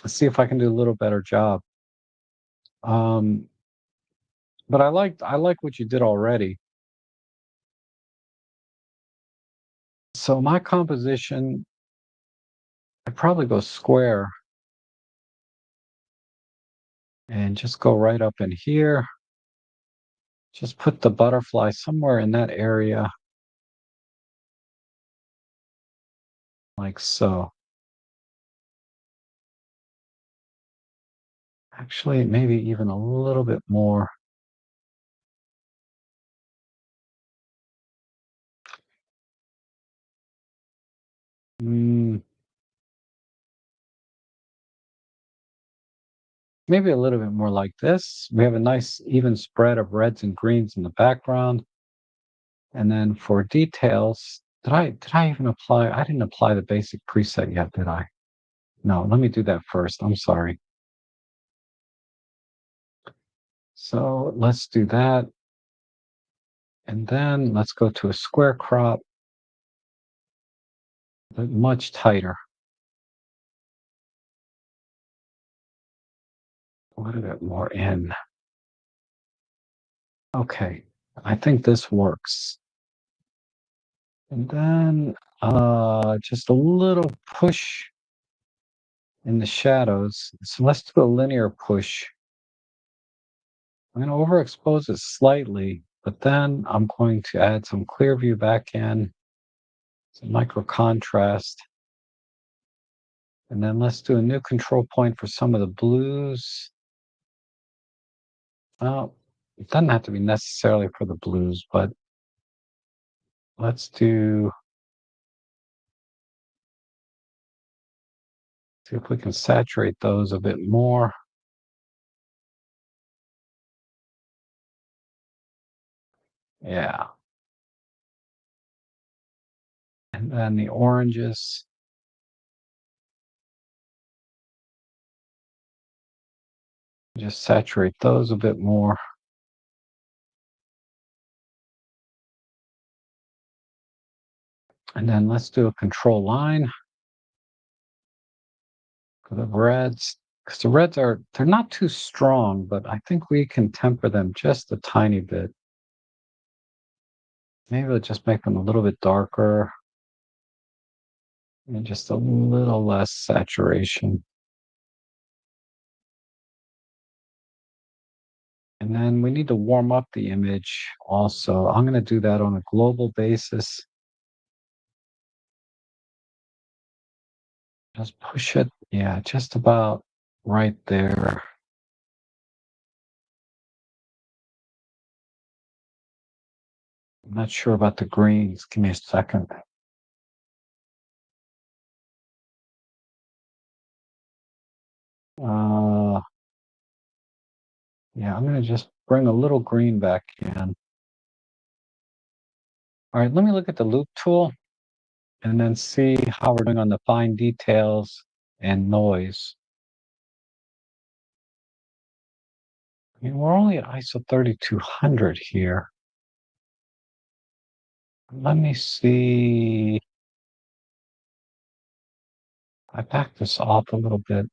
See if I can do a little better job. Um but I like what you did already. So my composition, I'd probably go square and just go right up in here. Just put the butterfly somewhere in that area, like so. Actually, maybe even a little bit more. Mm, maybe a little bit more like this. We have a nice even spread of reds and greens in the background. And then for details, did I even apply? I didn't apply the basic preset yet, did I? No, let me do that first. I'm sorry. So let's do that. And then let's go to a square crop, but much tighter. A little bit more in. Okay, I think this works. And then just a little push in the shadows. So let's do a linear push. I'm going to overexpose it slightly, but then I'm going to add some clear view back in, some micro contrast. And then let's do a new control point for some of the blues. Well, it doesn't have to be necessarily for the blues, but let's do See if we can saturate those a bit more. Yeah. And then the oranges, just saturate those a bit more. And then let's do a control line for the reds. Because the reds they're not too strong, but I think we can temper them just a tiny bit. Maybe we'll just make them a little bit darker and just a little less saturation. And then we need to warm up the image also. I'm going to do that on a global basis. Just push it. Yeah, just about right there. I'm not sure about the greens. Give me a second. Uh, yeah, I'm going to just bring a little green back in. All right, let me look at the loop tool and then see how we're doing on the fine details and noise. I mean, we're only at ISO 3200 here. Let me see. I back this off a little bit.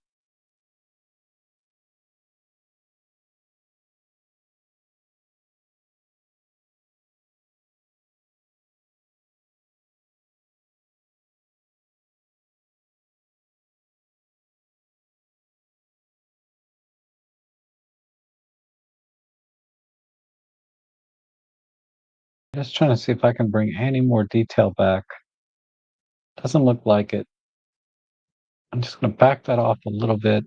Just trying to see if I can bring any more detail back. Doesn't look like it. I'm just going to back that off a little bit.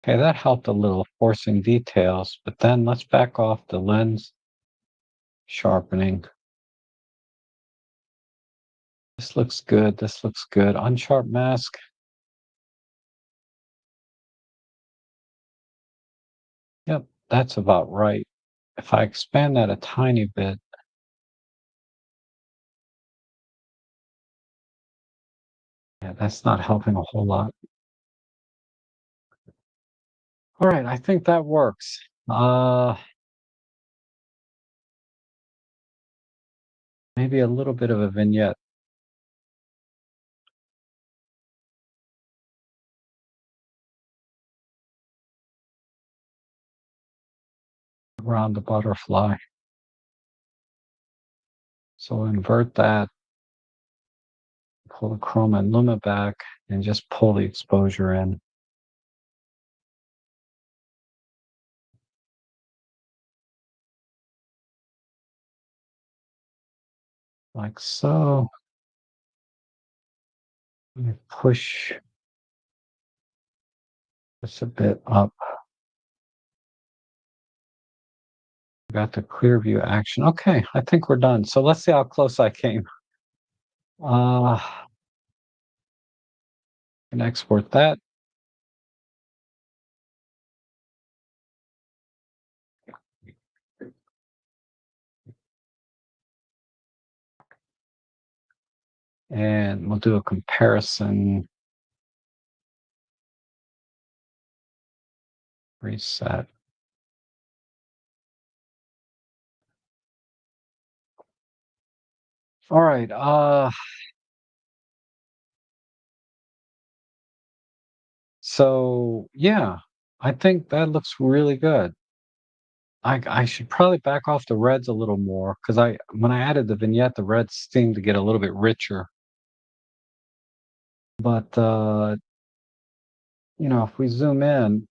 Okay, that helped a little, forcing details, but then let's back off the lens sharpening. This looks good. This looks good. Unsharp mask. Yep, that's about right. If I expand that a tiny bit, yeah, that's not helping a whole lot. All right, I think that works. Maybe a little bit of a vignette around the butterfly. So invert that, pull the chroma and luma back, and just pull the exposure in. Like so. Let me push this a bit up. Got the clear view action. Okay, I think we're done. So let's see how close I came. Uh, and export that. And we'll do a comparison. Reset. All right. So yeah, I think that looks really good. I should probably back off the reds a little more because I when I added the vignette, the reds seemed to get a little bit richer. But if we zoom in,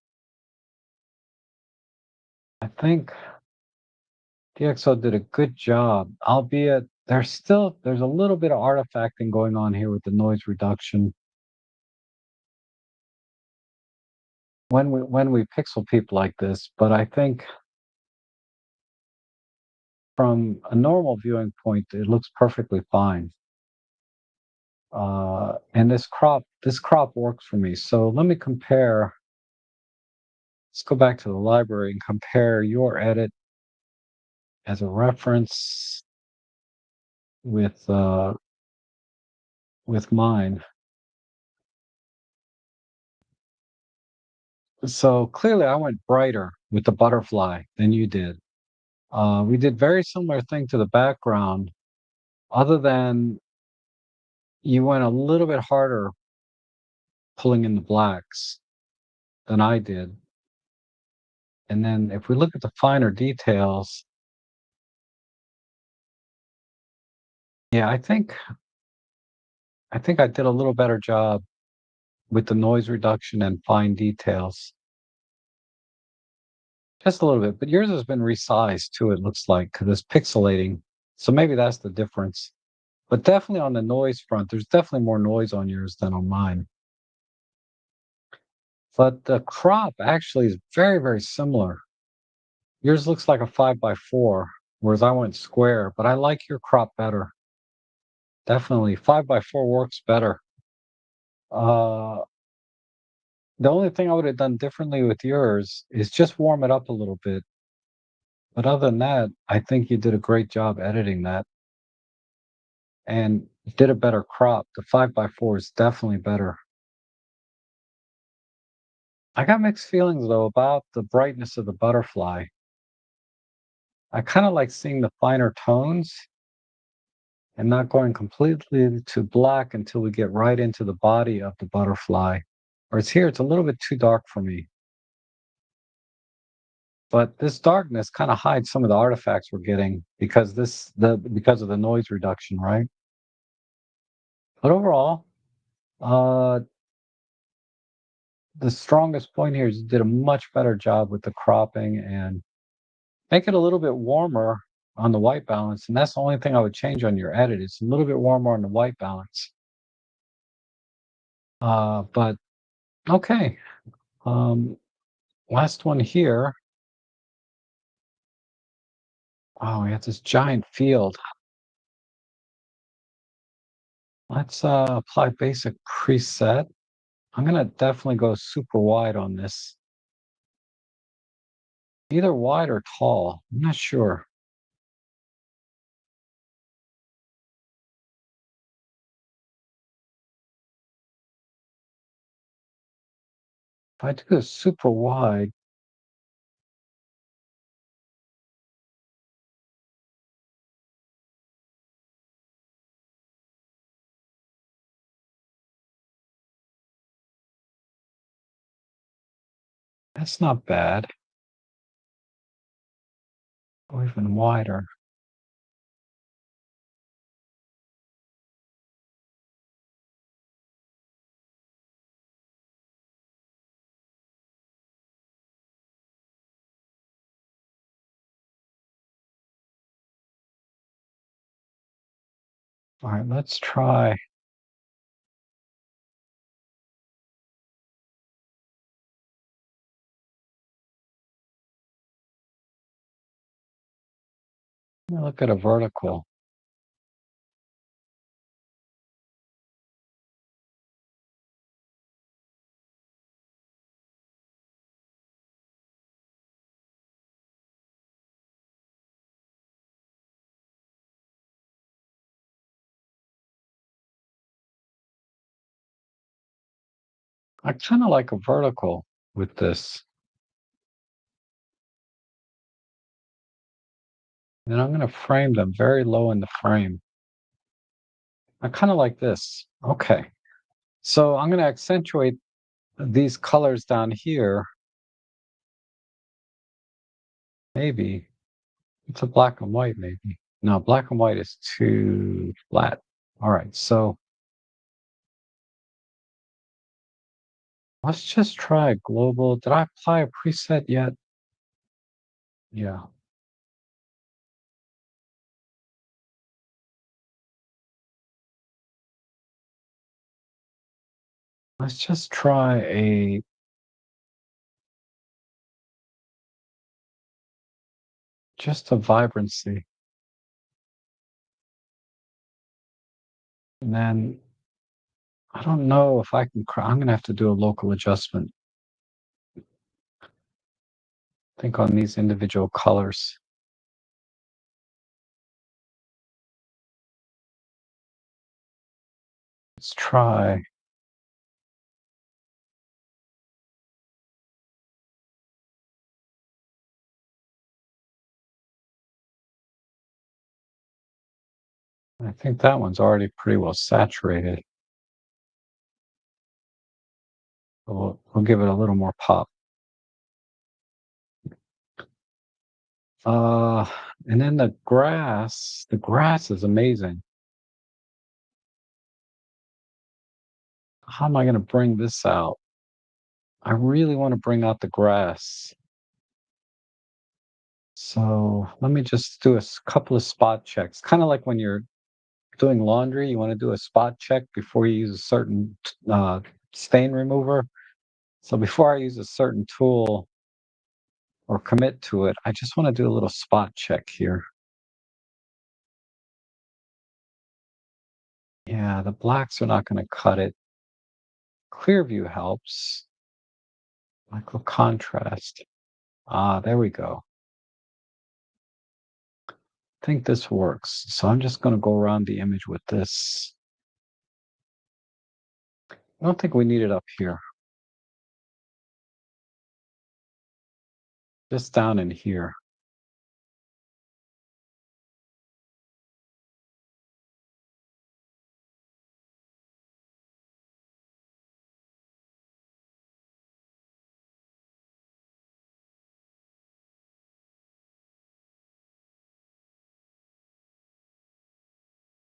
I think DxO did a good job, albeit there's a little bit of artifacting going on here with the noise reduction. When we pixel peep like this, but I think from a normal viewing point, it looks perfectly fine. And this crop works for me. So let me compare. Let's go back to the library and compare your edit as a reference with uh, with mine. So clearly, I went brighter with the butterfly than you did. We did very similar thing to the background, other than you went a little bit harder pulling in the blacks than I did. And then if we look at the finer details, yeah, I think I did a little better job with the noise reduction and fine details. Just a little bit, but yours has been resized too, it looks like, because it's pixelating. So maybe that's the difference. But definitely on the noise front, there's definitely more noise on yours than on mine. But the crop actually is very, very similar. Yours looks like a 5 by 4, whereas I went square, but I like your crop better. Definitely. 5 by 4 works better. Uh, the only thing I would have done differently with yours is just warm it up a little bit. But other than that, I think you did a great job editing that and did a better crop. The 5 by 4 is definitely better. I got mixed feelings though about the brightness of the butterfly. I kind of like seeing the finer tones and not going completely to black until we get right into the body of the butterfly. Whereas here, it's a little bit too dark for me. But this darkness kind of hides some of the artifacts we're getting because of the noise reduction, right? But overall, uh, the strongest point here is you did a much better job with the cropping and make it a little bit warmer on the white balance. And that's the only thing I would change on your edit. It's a little bit warmer on the white balance. But okay. Um, last one here. Oh, we have this giant field. Let's apply basic preset. I'm gonna definitely go super wide on this. Either wide or tall. I'm not sure. If I do this super wide, that's not bad. Or even wider. All right, let's try. Let me look at a vertical. I kind of like a vertical with this. And I'm going to frame them very low in the frame. I kind of like this. Okay. So I'm going to accentuate these colors down here. Maybe it's a black and white, maybe. No, black and white is too flat. All right. So let's just try a global. Did I apply a preset yet? Yeah. Let's just try just a vibrancy. And then I don't know if I can, I'm going to have to do a local adjustment. Think on these individual colors. Let's try. I think that one's already pretty well saturated. We'll give it a little more pop. Uh, and then the grass is amazing. How am I going to bring this out? I really want to bring out the grass. So let me just do couple of spot checks. Kind of like when you're doing laundry, you want to do a spot check before you use a certain stain remover. So before I use a certain tool or commit to it, I just want to do a little spot check here. Yeah, the blacks are not going to cut it. Clear view helps. Micro contrast. Ah, there we go. I think this works. So I'm just going to go around the image with this. I don't think we need it up here. Just down in here.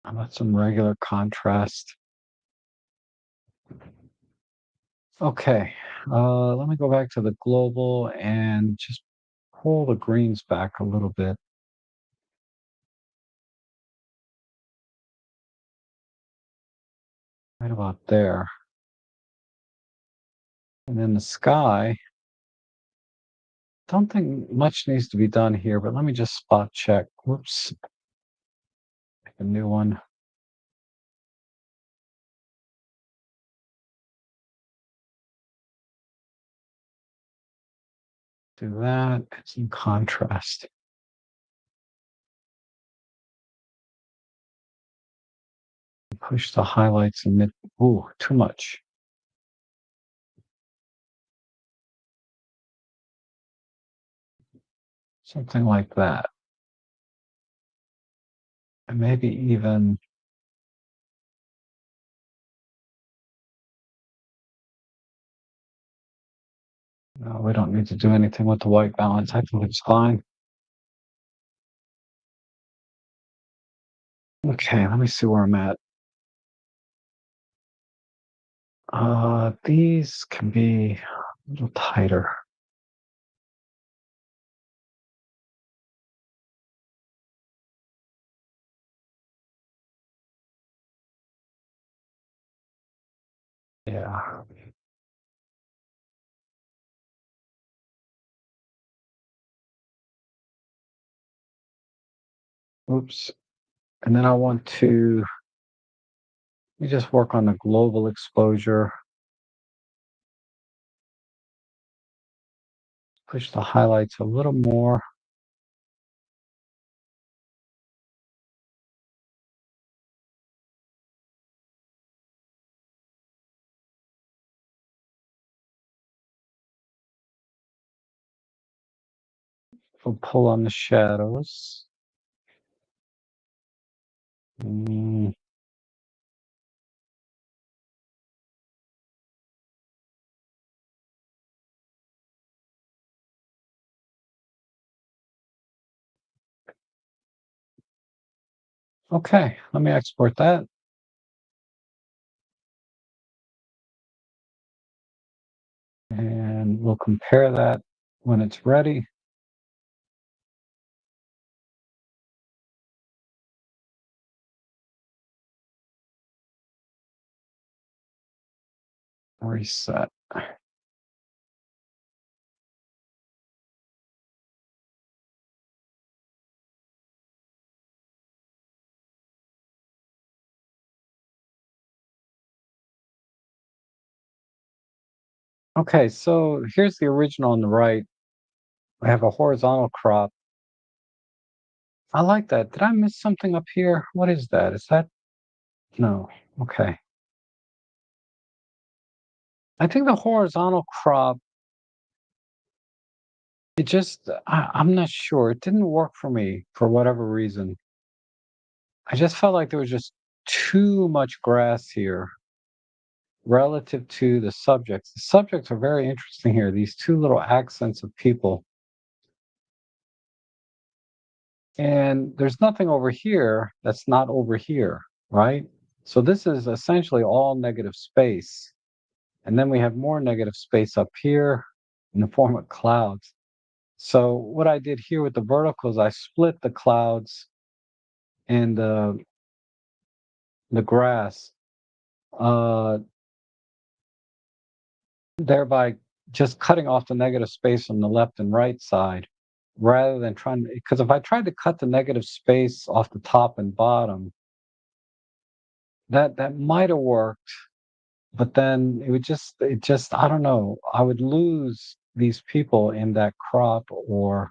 How about some regular contrast? Okay, let me go back to the global and just pull the greens back a little bit. Right about there. And then the sky, don't think much needs to be done here, but let me just spot check. Whoops, make a new one. Do that, and some contrast. Push the highlights and mid, ooh, too much. Something like that. And maybe even, no, we don't need to do anything with the white balance. I think it's fine. Okay, let me see where I'm at. These can be a little tighter. Yeah. Oops. And then I want to, let me just work on the global exposure. Push the highlights a little more. We'll pull on the shadows. Mm, okay, let me export that. And we'll compare that when it's ready. Reset. Okay, so here's the original on the right. I have a horizontal crop. I like that. Did I miss something up here? What is that? Is that no? Okay. I think the horizontal crop, I'm not sure. It didn't work for me for whatever reason. I just felt like there was just too much grass here relative to the subjects. The subjects are very interesting here. These two little accents of people. And there's nothing over here that's not over here, right? So this is essentially all negative space. And then we have more negative space up here in the form of clouds. So what I did here with the verticals, I split the clouds and the grass, uh, thereby just cutting off the negative space on the left and right side, rather than trying. Because if I tried to cut the negative space off the top and bottom, that might have worked, but then it just I don't know. I would lose these people in that crop, or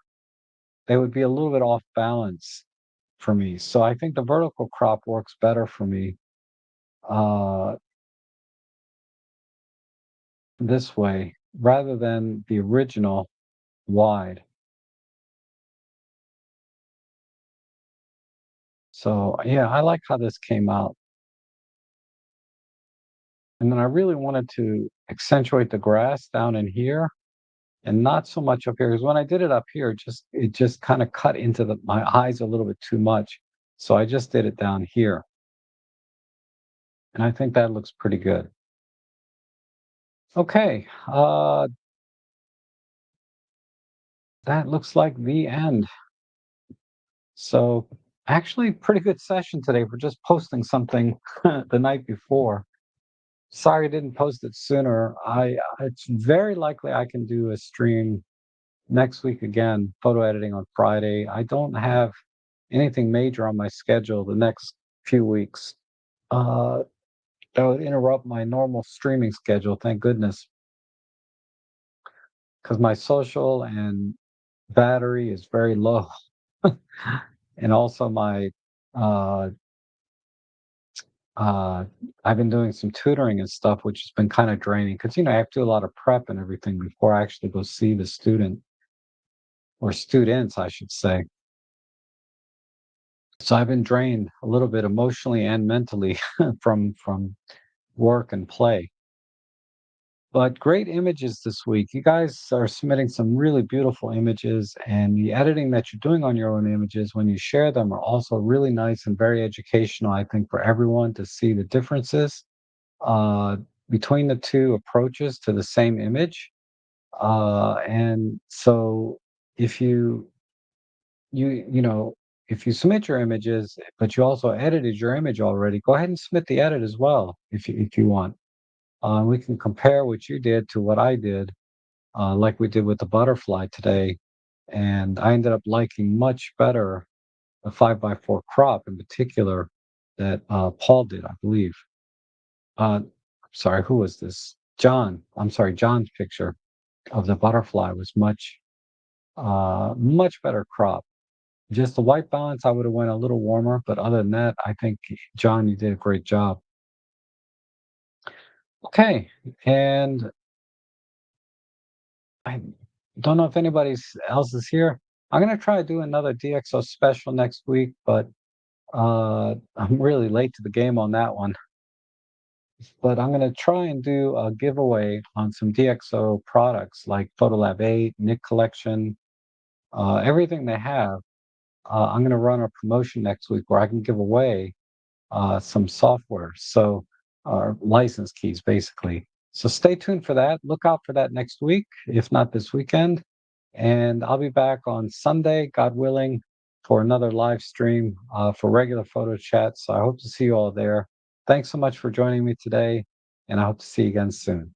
they would be a little bit off balance for me. So I think the vertical crop works better for me uh, this way rather than the original wide. So yeah, I like how this came out. And then I really wanted to accentuate the grass down in here and not so much up here. Because when I did it up here, it just kind of cut into my eyes a little bit too much. So I just did it down here. And I think that looks pretty good. Okay, that looks like the end. So actually pretty good session today for just posting something the night before. Sorry I didn't post it sooner. It's very likely I can do a stream next week again, photo editing on Friday. I don't have anything major on my schedule the next few weeks. Uh, that would interrupt my normal streaming schedule, thank goodness, because my social and battery is very low. And also my uh, uh, I've been doing some tutoring and stuff, which has been kind of draining because I have to do a lot of prep and everything before I actually go see the student or students, I should say. So I've been drained a little bit emotionally and mentally from work and play. But great images this week. You guys are submitting some really beautiful images, and the editing that you're doing on your own images when you share them are also really nice and very educational, I think, for everyone to see the differences uh, between the two approaches to the same image. And so if you if you submit your images, but you also edited your image already, go ahead and submit the edit as well if you want. We can compare what you did to what I did, like we did with the butterfly today. And I ended up liking much better the 5x4 crop in particular that Paul did, I believe. Sorry, who was this? John. I'm sorry, John's picture of the butterfly was much better crop. Just the white balance, I would have went a little warmer, but other than that, I think John, you did a great job. Okay, and I don't know if else is here. I'm gonna try to do another DxO special next week, but I'm really late to the game on that one. But I'm gonna try and do a giveaway on some DxO products like Photolab 8, Nick Collection, everything they have. I'm gonna run a promotion next week where I can give away some software, so license keys basically. So stay tuned for that. Look out for that next week, if not this weekend. And I'll be back on Sunday, God willing, for another live stream for regular photo chats. So I hope to see you all there. Thanks so much for joining me today, and I hope to see you again soon.